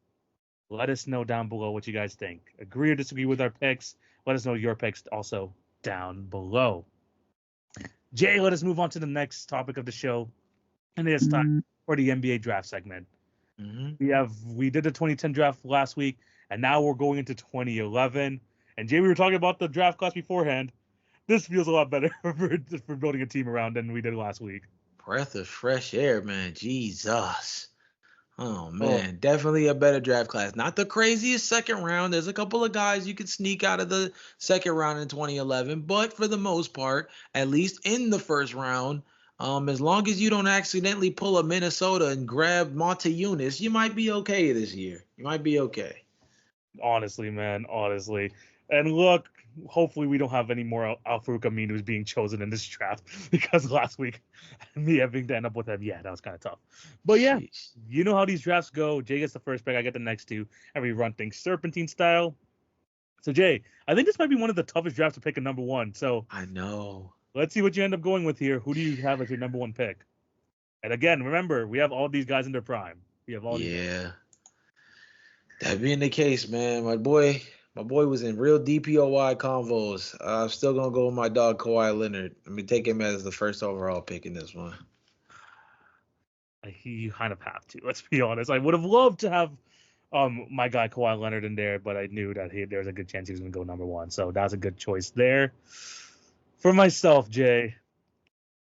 Let us know down below what you guys think. Agree or disagree with our picks. Let us know your picks also down below. Jay, let us move on to the next topic of the show. And it's time for the NBA draft segment. We did the 2010 draft last week, and now we're going into 2011. And Jay, we were talking about the draft class beforehand. This feels a lot better for building a team around than we did last week. breath of fresh air, man. Jesus. Oh Oh, man, definitely a better draft class. Not the craziest second round. There's a couple of guys you could sneak out of the second round in 2011, but for the most part, at least in the first round, as long as you don't accidentally pull a Minnesota and grab Monte Eunice, you might be okay this year. You might be okay. honestly, man, honestly. And look, hopefully we don't have any more Al-Farouq Aminus being chosen in this draft because last week me having to end up with him, yeah, that was kind of tough. But yeah, Sheesh. you know how these drafts go. Jay gets the first pick, I get the next two, and we run things serpentine style. So Jay, I think this might be one of the toughest drafts to pick a number one. So I know. let's see what you end up going with here. Who do you have as your number one pick? And again, remember, we have all these guys in their prime. We have all these guys. Yeah. That being the case, man, my boy was in real DPOY convos. I'm still gonna go with my dog Kawhi Leonard. I mean, take him as the first overall pick in this one. You kind of have to. Let's be honest. I would have loved to have my guy Kawhi Leonard in there, but I knew that there's a good chance he was going to go number one. So that's a good choice there. For myself, Jay,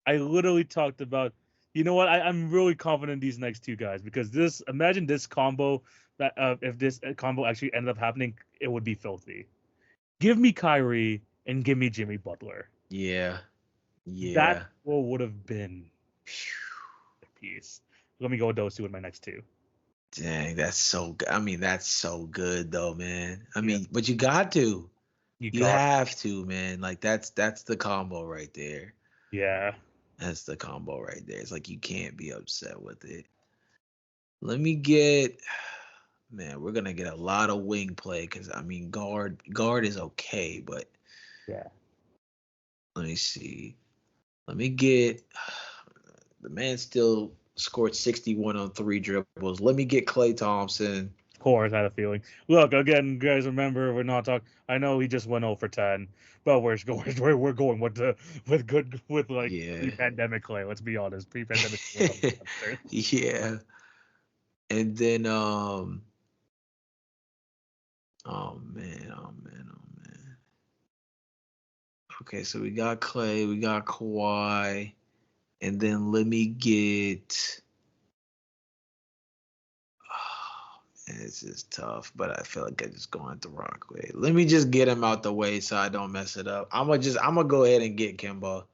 I literally talked about. You know what? I'm really confident in these next two guys because imagine this combo that if this combo actually ended up happening, it would be filthy. Give me Kyrie and give me Jimmy Butler. Yeah, That yeah. would have been a piece. Let me go with those two in my next two. Dang, that's so good. I mean, that's so good though, man. I Yeah, mean, but you got to. you You got. have to, man. Like that's the combo right there. Yeah. That's the combo right there. It's like you can't be upset with it. Let me get man, we're gonna get a lot of wing play because I mean guard is okay, but Yeah. let me see. Let me get the man still scored 61 on three dribbles. Let me get Klay Thompson. Of course, I had a feeling. Look, again, guys, remember we're not talking. I know he just went 0 for 10, but we're going with like Yeah. pre-pandemic Clay. Let's be honest, pre-pandemic Clay was monster. Yeah. And then oh man, oh man, oh man. Okay, so we got Clay, we got Kawhi, and then let me get oh, man, this is tough, but I feel like I just going the wrong way. Let me just get him out the way so I don't mess it up. I'm gonna go ahead and get Kimba.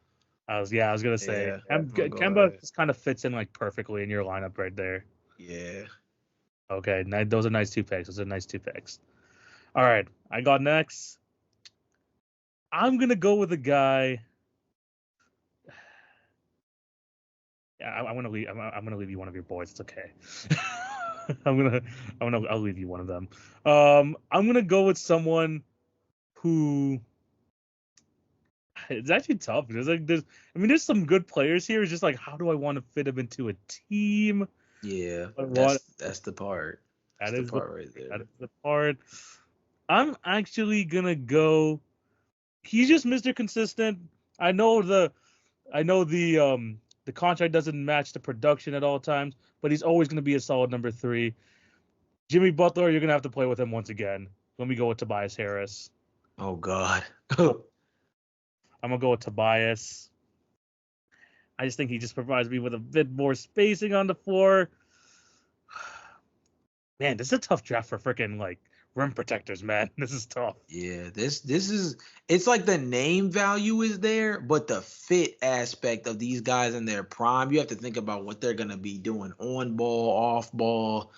I was gonna say, Yeah, I'm gonna go Kemba ahead. just kind of fits in like perfectly in your lineup right there. Yeah. Okay, those are nice two picks. Those are nice two picks. All right, I got next. I'm gonna go with a guy. Yeah, I'm gonna leave. I'm gonna leave you one of your boys. It's okay. I'm gonna. I'll leave you one of them. I'm gonna go with someone who. It's actually tough. There's some good players here. It's just like, how do I want to fit them into a team? Yeah. But what That's the part. That's that the is the part right that there. is the part. I'm actually gonna go. He's just Mr. Consistent. I know the the contract doesn't match the production at all times, but he's always going to be a solid number three. Jimmy Butler, you're going to have to play with him once again. Let me go with Tobias Harris. Oh God. I'm going to go with Tobias. I just think he just provides me with a bit more spacing on the floor. Man, this is a tough draft for freaking like rim protectors, man. This is tough. Yeah, this is it's like the name value is there, but the fit aspect of these guys in their prime, you have to think about what they're gonna be doing on ball, off ball.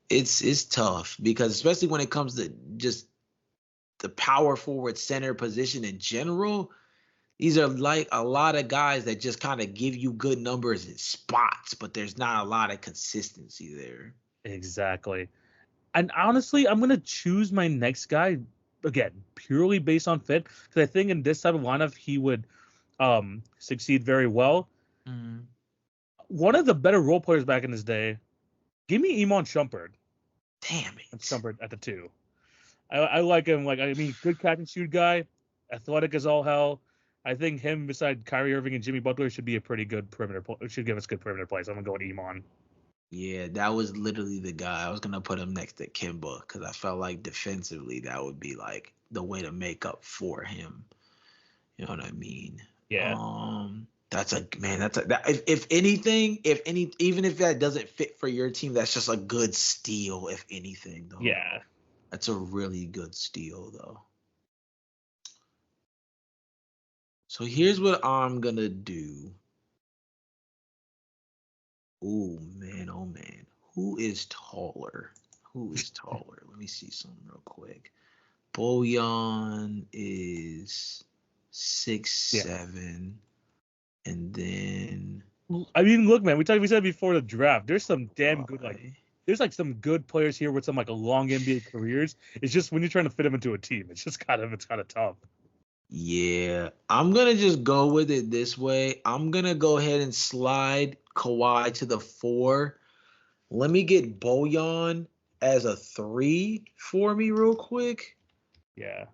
It's tough because especially when it comes to just the power forward center position in general, these are like a lot of guys that just kind of give you good numbers in spots, but there's not a lot of consistency there. Exactly. And honestly, I'm going to choose my next guy again purely based on fit because I think in this type of lineup he would succeed very well. Mm. One of the better role players back in his day. Give me Iman Shumpert Damn and it. Shumpert at the two. I like him. Like I mean, good catch and shoot guy, athletic as all hell. I think him beside Kyrie Irving and Jimmy Butler should be a pretty good perimeter. Should give us good perimeter plays. I'm gonna go with Iman. Yeah, that was literally the guy. I was gonna put him next to Kimba because I felt like defensively that would be like the way to make up for him. You know what I mean? Yeah. Um, That's a man. If anything, even if that doesn't fit for your team, that's just a good steal. If anything, though, Yeah. that's a really good steal, though. So here's what I'm gonna do. Oh man, oh man. Who is taller? Who is taller? Let me see something real quick. Bojan is six Yeah. seven, and then I mean, look, man, we said before the draft, there's some damn good Kawhi. there's like some good players here with some like long NBA careers. It's just when you're trying to fit them into a team, it's kind of tough. Yeah, I'm gonna just go with it this way. I'm gonna go ahead and slide Kawhi to the 4. Let me get Bojan as a 3 for me real quick. Yeah.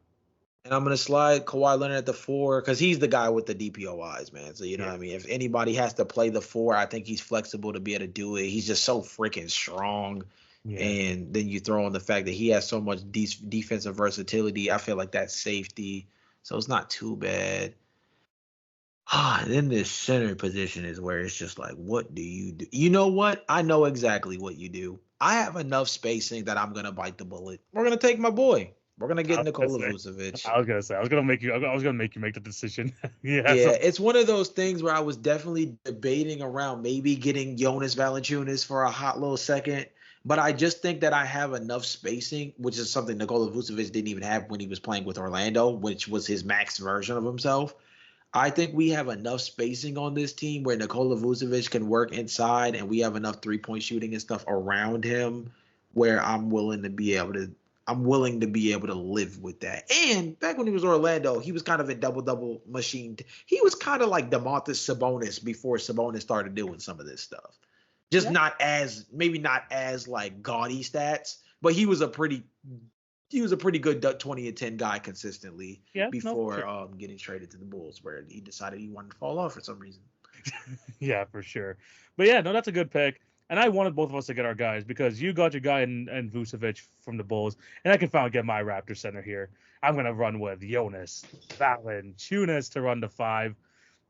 And I'm gonna slide Kawhi Leonard at the 4 because he's the guy with the DPOIs, man. So you know Yeah. what I mean. If anybody has to play the 4, I think he's flexible to be able to do it. He's just so freaking strong. Yeah. And then you throw in the fact that he has so much defensive versatility. I feel like that's safety, so it's not too bad. Then this center position is where it's just like, what do you do? You know what? I know exactly what you do. I have enough spacing that I'm gonna bite the bullet. We're gonna take my boy. We're gonna I get was gonna Nikola say, Vucevic. I was gonna make you, I was gonna make you make the decision. Yeah. Yeah, So it's one of those things where I was definitely debating around maybe getting Jonas Valanciunas for a hot little second, but I just think that I have enough spacing, which is something Nikola Vucevic didn't even have when he was playing with Orlando, which was his max version of himself. I think we have enough spacing on this team where Nikola Vucevic can work inside, and we have enough 3-point shooting and stuff around him where I'm willing to be able to live with that. And back when he was Orlando, he was kind of a double-double machine. He was kind of like DeMontis Sabonis before Sabonis started doing some of this stuff. Just yeah, maybe not as like gaudy stats, but he was a pretty good 20 and 10 guy consistently yeah, no, for before sure. getting traded to the Bulls, where he decided he wanted to fall off for some reason. Yeah, for sure. But yeah, no, that's a good pick. And I wanted both of us to get our guys because you got your guy in Vucevic from the Bulls, and I can finally get my Raptor center here. I'm gonna run with Jonas Valanciunas to run the 5.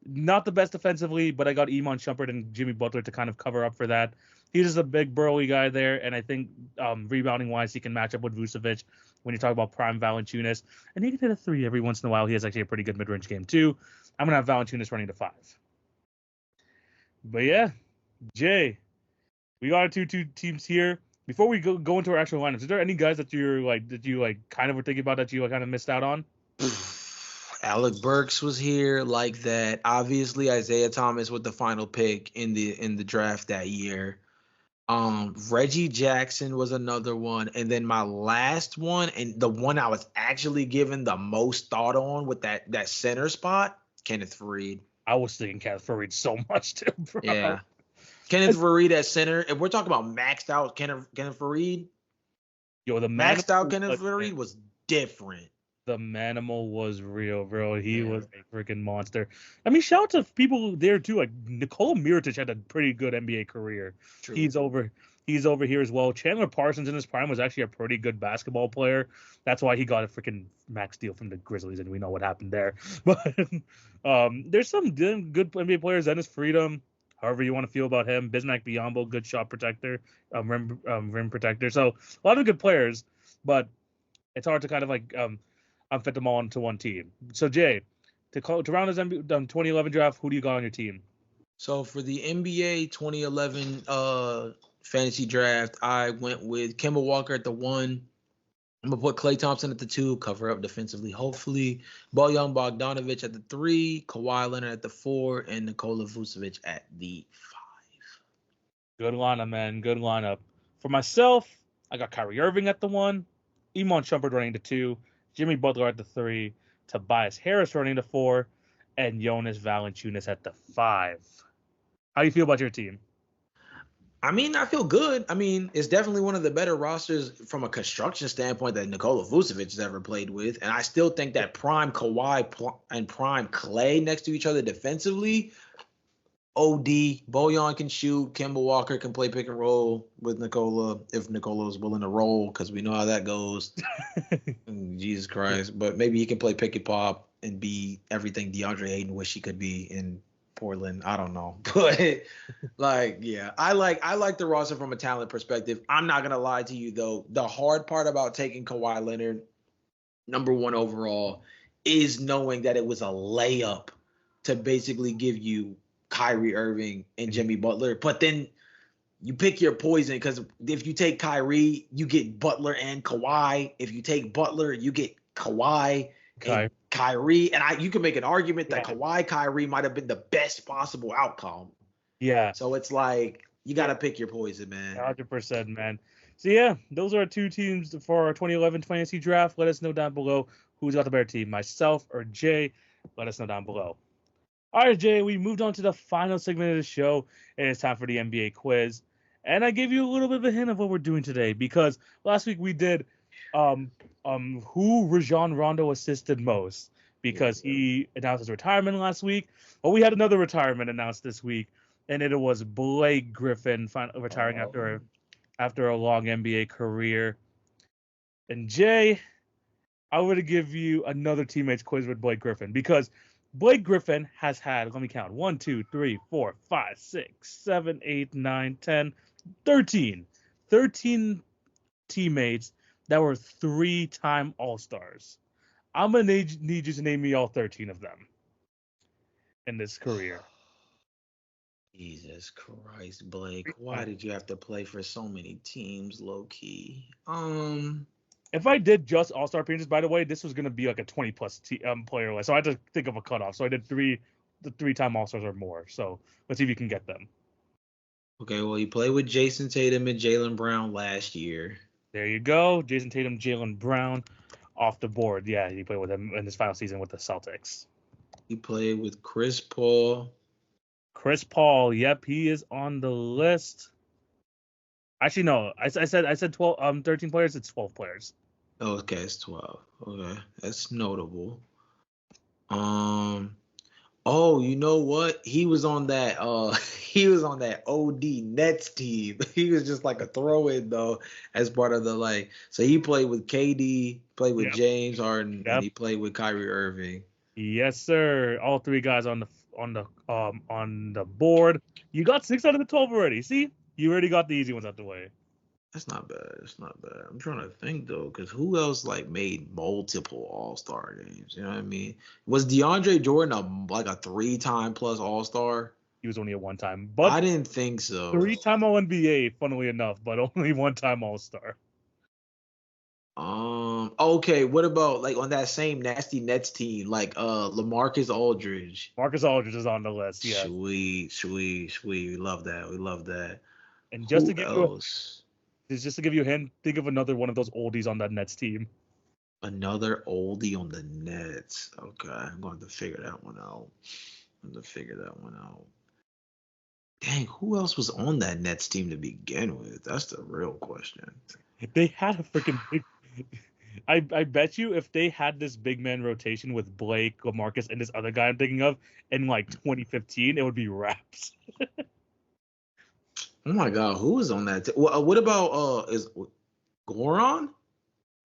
Not the best defensively, but I got Iman Shumpert and Jimmy Butler to kind of cover up for that. He's just a big burly guy there, and I think rebounding wise, he can match up with Vucevic when you talk about prime Valanciunas, and he can hit a 3 every once in a while. He has actually a pretty good mid range game too. I'm gonna have Valanciunas running to 5. But yeah, Jay, we got our two teams here. Before we go into our actual lineups, is there any guys that you kind of were thinking about that you kind of missed out on? Alec Burks was here like that. Obviously, Isaiah Thomas with the final pick in the draft that year. Reggie Jackson was another one, and then my last one, and the one I was actually given the most thought on with that center spot, Kenneth Faried. I was thinking Kenneth Faried so much too, bro. Yeah, Kenneth Faried at center. If we're talking about maxed out Kenneth Faried, Yo, maxed out Kenneth Faried was different. the Manimal was real, bro. He Yeah, was a freaking monster. I mean, shout out to people there too. Like Nikola Mirotic had a pretty good NBA career. true. He's over. He's over here as well. Chandler Parsons in his prime was actually a pretty good basketball player. That's why he got a freaking max deal from the Grizzlies, and we know what happened there. But there's some good NBA players. Dennis Freedom, however you want to feel about him. Bismack Biyombo, good shot protector, rim protector. So a lot of good players, but it's hard to kind of fit them all into one team. So Jay, to round this 2011 draft, who do you got on your team? So for the NBA 2011 fantasy draft, I went with Kemba Walker at the 1. I'm gonna put Klay Thompson at the 2, cover up defensively, hopefully. Bojan Bogdanovic at the 3, Kawhi Leonard at the 4, and Nikola Vucevic at the 5. Good lineup, man. Good lineup. For myself, I got Kyrie Irving at the 1, Iman Shumpert running to 2, Jimmy Butler at the 3, Tobias Harris running to 4, and Jonas Valanciunas at the 5. How do you feel about your team? I mean, I feel good. I mean, it's definitely one of the better rosters from a construction standpoint that Nikola Vucevic has ever played with. And I still think that prime Kawhi and prime Klay next to each other defensively, OD, Bojan can shoot, Kemba Walker can play pick and roll with Nikola if Nikola is willing to roll, because we know how that goes. Jesus Christ. But maybe he can play pick and pop and be everything DeAndre Ayton wish he could be and Portland. I don't know, but like, yeah, I like the roster from a talent perspective. I'm not gonna lie to you though. The hard part about taking Kawhi Leonard number one overall is knowing that it was a layup to basically give you Kyrie Irving and Jimmy Butler, but then you pick your poison because if you take Kyrie, you get Butler and Kawhi. If you take Butler, you get Kawhi and Kyrie. And you can make an argument that Kawhi, Kyrie might have been the best possible outcome. Yeah. So it's like you got to pick your poison, man. 100%, man. So, yeah, those are our two teams for our 2011 fantasy draft. Let us know down below who's got the better team, myself or Jay. Let us know down below. All right, Jay, we moved on to the final segment of the show, and it's time for the NBA quiz. And I gave you a little bit of a hint of what we're doing today because last week we did who Rajon Rondo assisted most because he announced his retirement last week. Well, we had another retirement announced this week, and it was Blake Griffin retiring after a long NBA career. And Jay, I would give you another teammates quiz with Blake Griffin because Blake Griffin has had, let me count, 1, 2, 3, 4, 5, 6, 7, 8, 9, 10, 13 teammates that were 3-time All-Stars. I'm going to need you to name me all 13 of them in this career. Jesus Christ, Blake. Why did you have to play for so many teams, low-key? If I did just All-Star appearances, by the way, this was going to be like a 20-plus player list. So I had to think of a cutoff. So I did the 3-time All-Stars or more. So let's see if you can get them. Okay, well, you played with Jason Tatum and Jaylen Brown last year. There you go. Jason Tatum, Jaylen Brown off the board. Yeah, he played with him in his final season with the Celtics. He played with Chris Paul. Chris Paul, yep, he is on the list. Actually, no, I said 12, 13 players. It's 12 players. Oh, okay, it's 12. Okay, that's notable. Oh, you know what? He was on that OD Nets team. He was just like a throw-in though, as part of the so he played with KD, played with James Harden, and he played with Kyrie Irving. Yes, sir. All three guys on the board. You got 6 out of the 12 already. See? You already got the easy ones out the way. That's not bad. It's not bad. I'm trying to think though, because who else made multiple All-Star games? You know what I mean? Was DeAndre Jordan a 3-time plus All-Star? He was only a 1-time, but I didn't think so. 3-time All-NBA, funnily enough, but only 1-time All-Star. Okay. What about on that same nasty Nets team, LaMarcus Aldridge? Marcus Aldridge is on the list. Yeah. Sweet. We love that. And just to give you a hint, think of another one of those oldies on that Nets team. Another oldie on the Nets. Okay, I'm going to figure that one out. Dang, who else was on that Nets team to begin with? That's the real question. They had a freaking big. I bet you if they had this big man rotation with Blake, LaMarcus, and this other guy I'm thinking of in 2015, it would be wraps. Oh my God, who was on that? What about is Goran?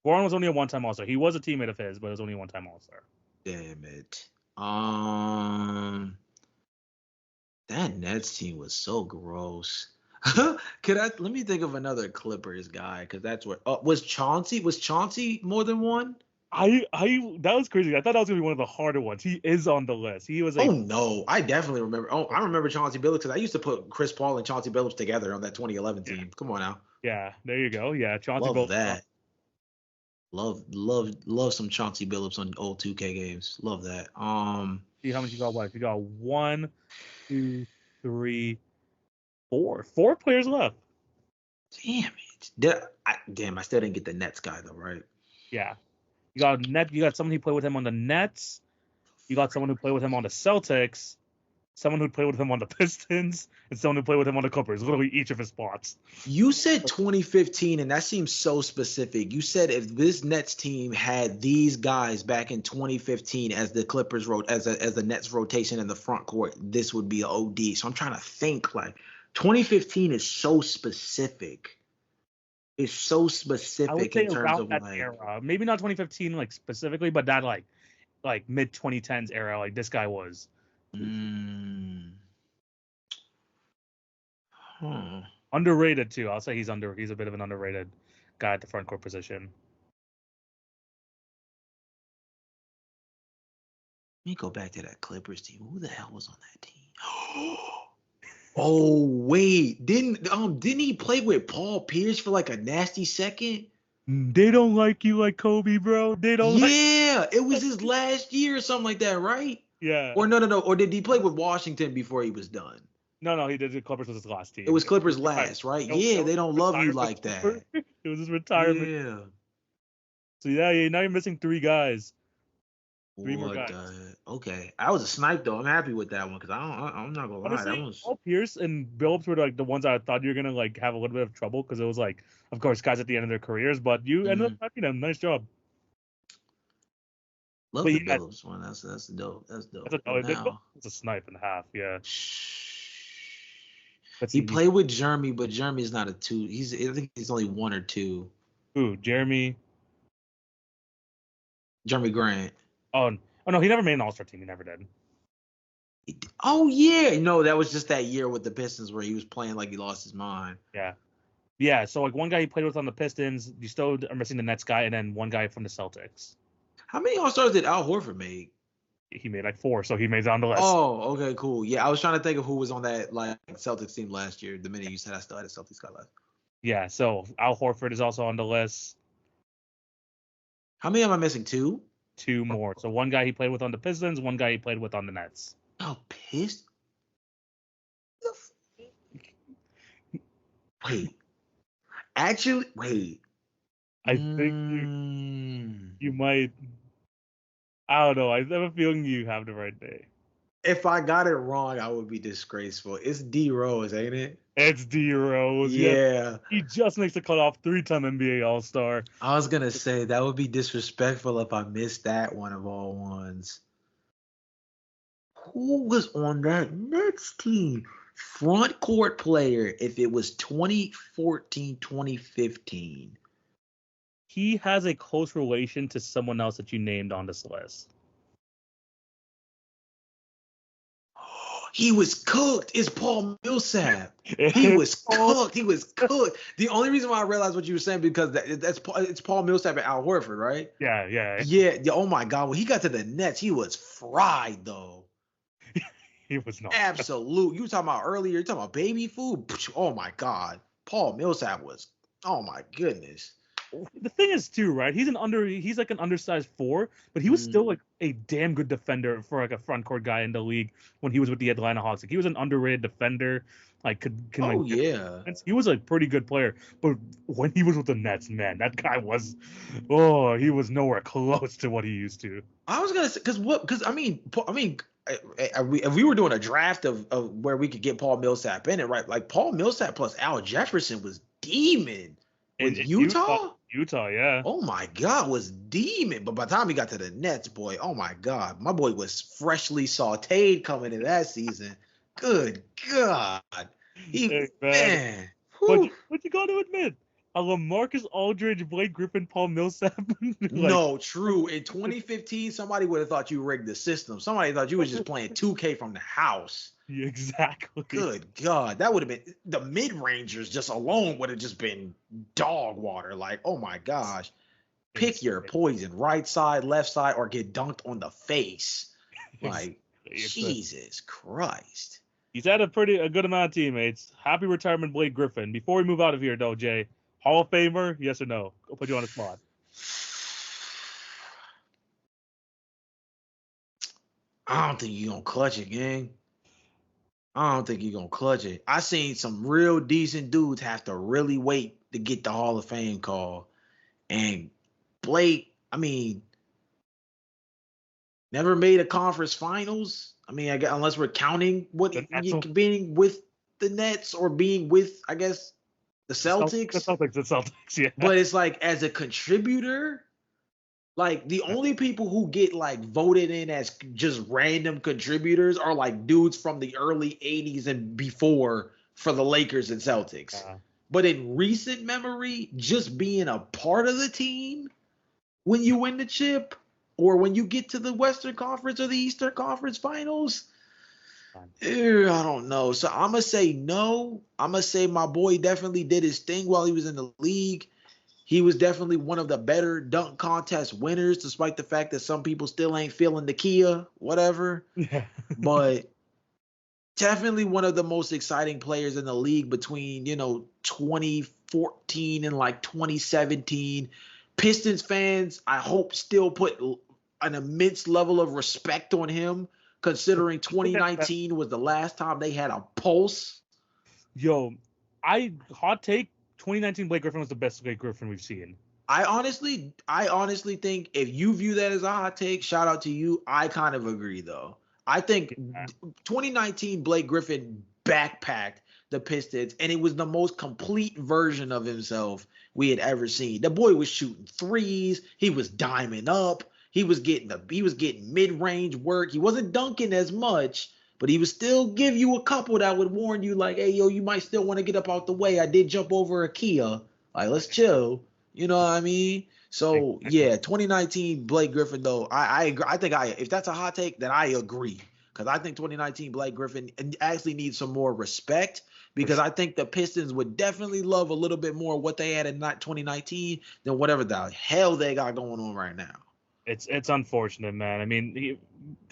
Goran was only a 1-time All-Star. He was a teammate of his, but it was only a 1-time All-Star. Damn it. That Nets team was so gross. Let me think of another Clippers guy, because that's what was Chauncey more than one? That was crazy. I thought that was gonna be one of the harder ones. He is on the list. He was. Oh no, I definitely remember. Oh, I remember Chauncey Billups because I used to put Chris Paul and Chauncey Billups together on that 2011 team. Come on now. Yeah, there you go. Yeah, Chauncey Love Billups. That. Love some Chauncey Billups on old 2K games. Love that. See how much you got left. You got 1, 2, 3, 4. 4 players left. Damn it. I still didn't get the Nets guy though, right? Yeah. You got someone who played with him on the Nets. You got someone who played with him on the Celtics. Someone who played with him on the Pistons, and someone who played with him on the Clippers. Literally each of his spots. You said 2015, and that seems so specific. You said if this Nets team had these guys back in 2015 as the Clippers as the Nets rotation in the front court, this would be an OD. So I'm trying to think 2015 is so specific. It's so specific in terms of that era. Maybe not 2015 specifically, but that mid 2010s era this guy was. Let Underrated too. I'll say he's a bit of an underrated guy at the front court position. me go back to that Clippers team. Who the hell was on that team? Oh wait, didn't he play with Paul Pierce for like a nasty second? They don't like you like Kobe, bro. They don't like. Yeah, it was his last year or something like that, right? Yeah. Or no. Or did he play with Washington before he was done? No. He did. The Clippers was his last It team. was Clippers last, right? Yeah, they don't love you like that. It was his retirement. Yeah. So yeah. Now you're missing 3 guys. 3 more What guys. the? Okay, I was a snipe though. I'm happy with that one because I'm not gonna lie. Honestly, That was Paul Pierce and Billups were like the ones I thought you were gonna like have a little bit of trouble because it was like, of course, guys at the end of their careers, but you ended up having them. Nice job. love But the yeah, Billups one. That's dope. That's dope. it's a snipe and a half. Yeah. He played with Jeremy, but Jeremy is not a 2. I think he's only 1 or 2. Who? Jeremy Grant. Oh no, he never made an All-Star team. He never did. Oh yeah, no, that was just that year with the Pistons where he was playing like he lost his mind. Yeah. So like one guy he played with on the Pistons, you still are missing the Nets guy, and then one guy from the Celtics. How many All-Stars did Al Horford make? He made like 4, so he made it on the list. Oh, okay, cool. Yeah, I was trying to think of who was on that like Celtics team last year. The minute you said I still had a Celtics guy left. Yeah, so Al Horford is also on the list. How many am I missing? 2? 2 more. So one guy he played with on the Pistons, one guy he played with on the Nets. Oh, pissed. Wait. Actually, wait. I think you might. I don't know. I have a feeling you have the right day. If I got it wrong, I would be disgraceful. It's D Rose, ain't it? It's D Rose. Yeah. He just makes the cutoff 3-time NBA All-Star. I was gonna say that would be disrespectful if I missed that one of all ones. Who was on that Nets team? Front court player if it was 2014, 2015. He has a close relation to someone else that you named on this list. He was cooked. It's Paul Millsap. He was cooked. The only reason why I realized what you were saying because it's Paul Millsap and Al Horford, right? Yeah. Oh my God. When he got to the Nets, he was fried though. He was not. Absolute. You were talking about earlier. You're talking about baby food. Oh my God. Paul Millsap was. Oh my goodness. The thing is too, right? He's like an undersized 4, but he was still like a damn good defender for like a front court guy in the league when he was with the Atlanta Hawks. Like he was an underrated defender. Like he was a pretty good player. But when he was with the Nets, man, that guy was he was nowhere close to what he used to. I was gonna say because I mean if we were doing a draft of where we could get Paul Millsap in it, right? Like Paul Millsap plus Al Jefferson was demon with Utah. Utah, yeah. Oh my God, was demon. But by the time he got to the Nets, boy, oh my God, my boy was freshly sautéed coming into that season. Good God, man. What you got to admit? A LaMarcus Aldridge, Blake Griffin, Paul Millsap. No, true. In 2015, somebody would have thought you rigged the system. Somebody thought you was just playing 2K from the house. Yeah, exactly. Good God. That would have been the mid-rangers just alone would have just been dog water. Like, oh my gosh. Pick your poison. Right side, left side, or get dunked on the face. Like, Jesus Christ. He's had a good amount of teammates. Happy retirement, Blake Griffin. Before we move out of here, though, Jay, Hall of Famer, yes or no? I'll put you on the spot. I don't think you're going to clutch it, gang. I don't think you're going to clutch it. I seen some real decent dudes have to really wait to get the Hall of Fame call. And Blake, I mean, never made a conference finals. I mean, unless we're counting being with the Nets or being with, I guess, the Celtics. The Celtics, yeah. But it's like as a contributor, like the only people who get like voted in as just random contributors are like dudes from the early 80s and before for the Lakers and Celtics. But in recent memory, just being a part of the team when you win the chip or when you get to the Western Conference or the Eastern Conference Finals, I don't know. So I'm gonna say no. I'm gonna say my boy definitely did his thing while he was in the league. He was definitely one of the better dunk contest winners, despite the fact that some people still ain't feeling the Kia, whatever. Yeah. But definitely one of the most exciting players in the league between, 2014 and like 2017. Pistons fans, I hope, still put an immense level of respect on him, considering 2019 was the last time they had a pulse. Yo, hot take, 2019 Blake Griffin was the best Blake Griffin we've seen. I honestly think if you view that as a hot take, shout out to you. I kind of agree though. I think 2019 Blake Griffin backpacked the Pistons, and it was the most complete version of himself we had ever seen. The boy was shooting threes. He was diming up. He was getting mid-range work. He wasn't dunking as much, but he would still give you a couple that would warn you, like, hey, yo, you might still want to get up out the way. I did jump over a Kia. Like, let's chill. You know what I mean? So yeah, 2019 Blake Griffin though, I agree. I think if that's a hot take, then I agree, because I think 2019 Blake Griffin actually needs some more respect, because I think the Pistons would definitely love a little bit more what they had in 2019 than whatever the hell they got going on right now. It's unfortunate, man. I mean,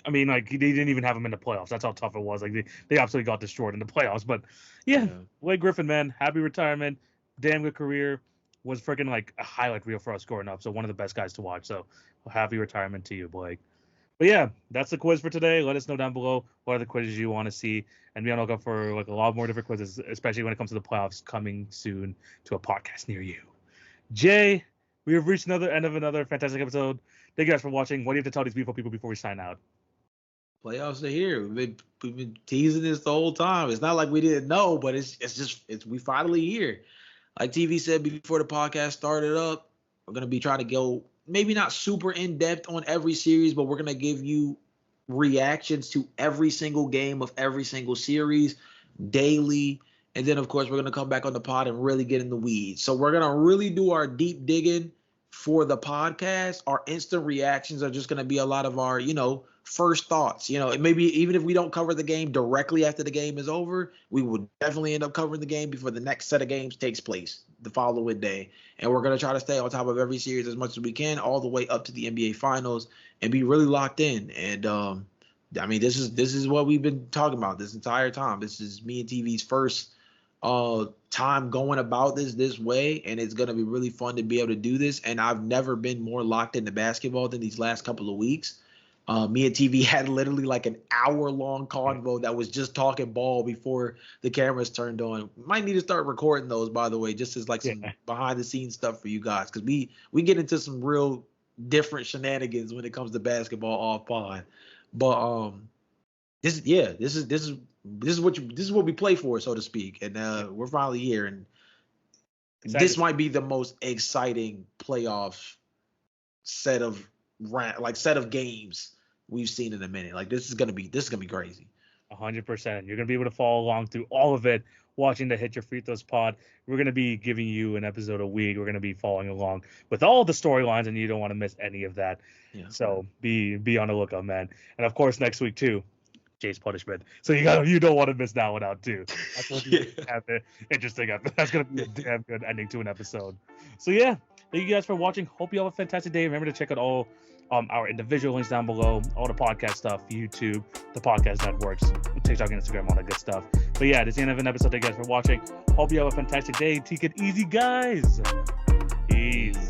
like they didn't even have him in the playoffs. That's how tough it was. Like they absolutely got destroyed in the playoffs. But yeah. Blake Griffin, man, happy retirement, damn good career. Was freaking like a highlight reel for us growing up. So one of the best guys to watch. So happy retirement to you, Blake. But yeah, that's the quiz for today. Let us know down below what other quizzes you want to see, and be on the lookout for like a lot more different quizzes, especially when it comes to the playoffs coming soon to a podcast near you. Jay, we have reached another end of another fantastic episode. Thank you guys for watching. What do you have to tell these beautiful people before we sign out? Playoffs are here. We've been teasing this the whole time. It's not like we didn't know, but we finally here. Like TV said before the podcast started up, we're going to be trying to go maybe not super in-depth on every series, but we're going to give you reactions to every single game of every single series daily. And then, of course, we're going to come back on the pod and really get in the weeds. So we're going to really do our deep digging for the podcast. Our instant reactions are just going to be a lot of our, first thoughts. Maybe even if we don't cover the game directly after the game is over, we will definitely end up covering the game before the next set of games takes place the following day. And we're going to try to stay on top of every series as much as we can, all the way up to the NBA Finals, and be really locked in. And this is what we've been talking about this entire time. This is me and TV's first time going about this way, and it's going to be really fun to be able to do this. And I've never been more locked into basketball than these last couple of weeks. Me and TV had literally like an hour-long convo that was just talking ball before the cameras turned on. Might need to start recording those, by the way, just as like some behind-the-scenes stuff for you guys, because we get into some real different shenanigans when it comes to basketball off pod. But this is what we play for, so to speak, and we're finally here, and this might be the most exciting playoff set of games we've seen in a minute. Like this is gonna be crazy. 100%. You're gonna be able to follow along through all of it, watching the Hit Your Free Throws pod. We're gonna be giving you an episode a week. We're gonna be following along with all the storylines, and you don't want to miss any of that. Yeah. So be on the lookout, man. And of course, next week too, Jay's punishment. So you don't want to miss that one out too. That's what interesting. That's gonna be a damn good ending to an episode. So yeah, thank you guys for watching. Hope you have a fantastic day. Remember to check out all our individual links down below, all the podcast stuff, YouTube, the podcast networks, TikTok, and Instagram, all that good stuff. But yeah, this is the end of an episode. Thank you guys for watching. Hope you have a fantastic day. Take it easy, guys. Peace.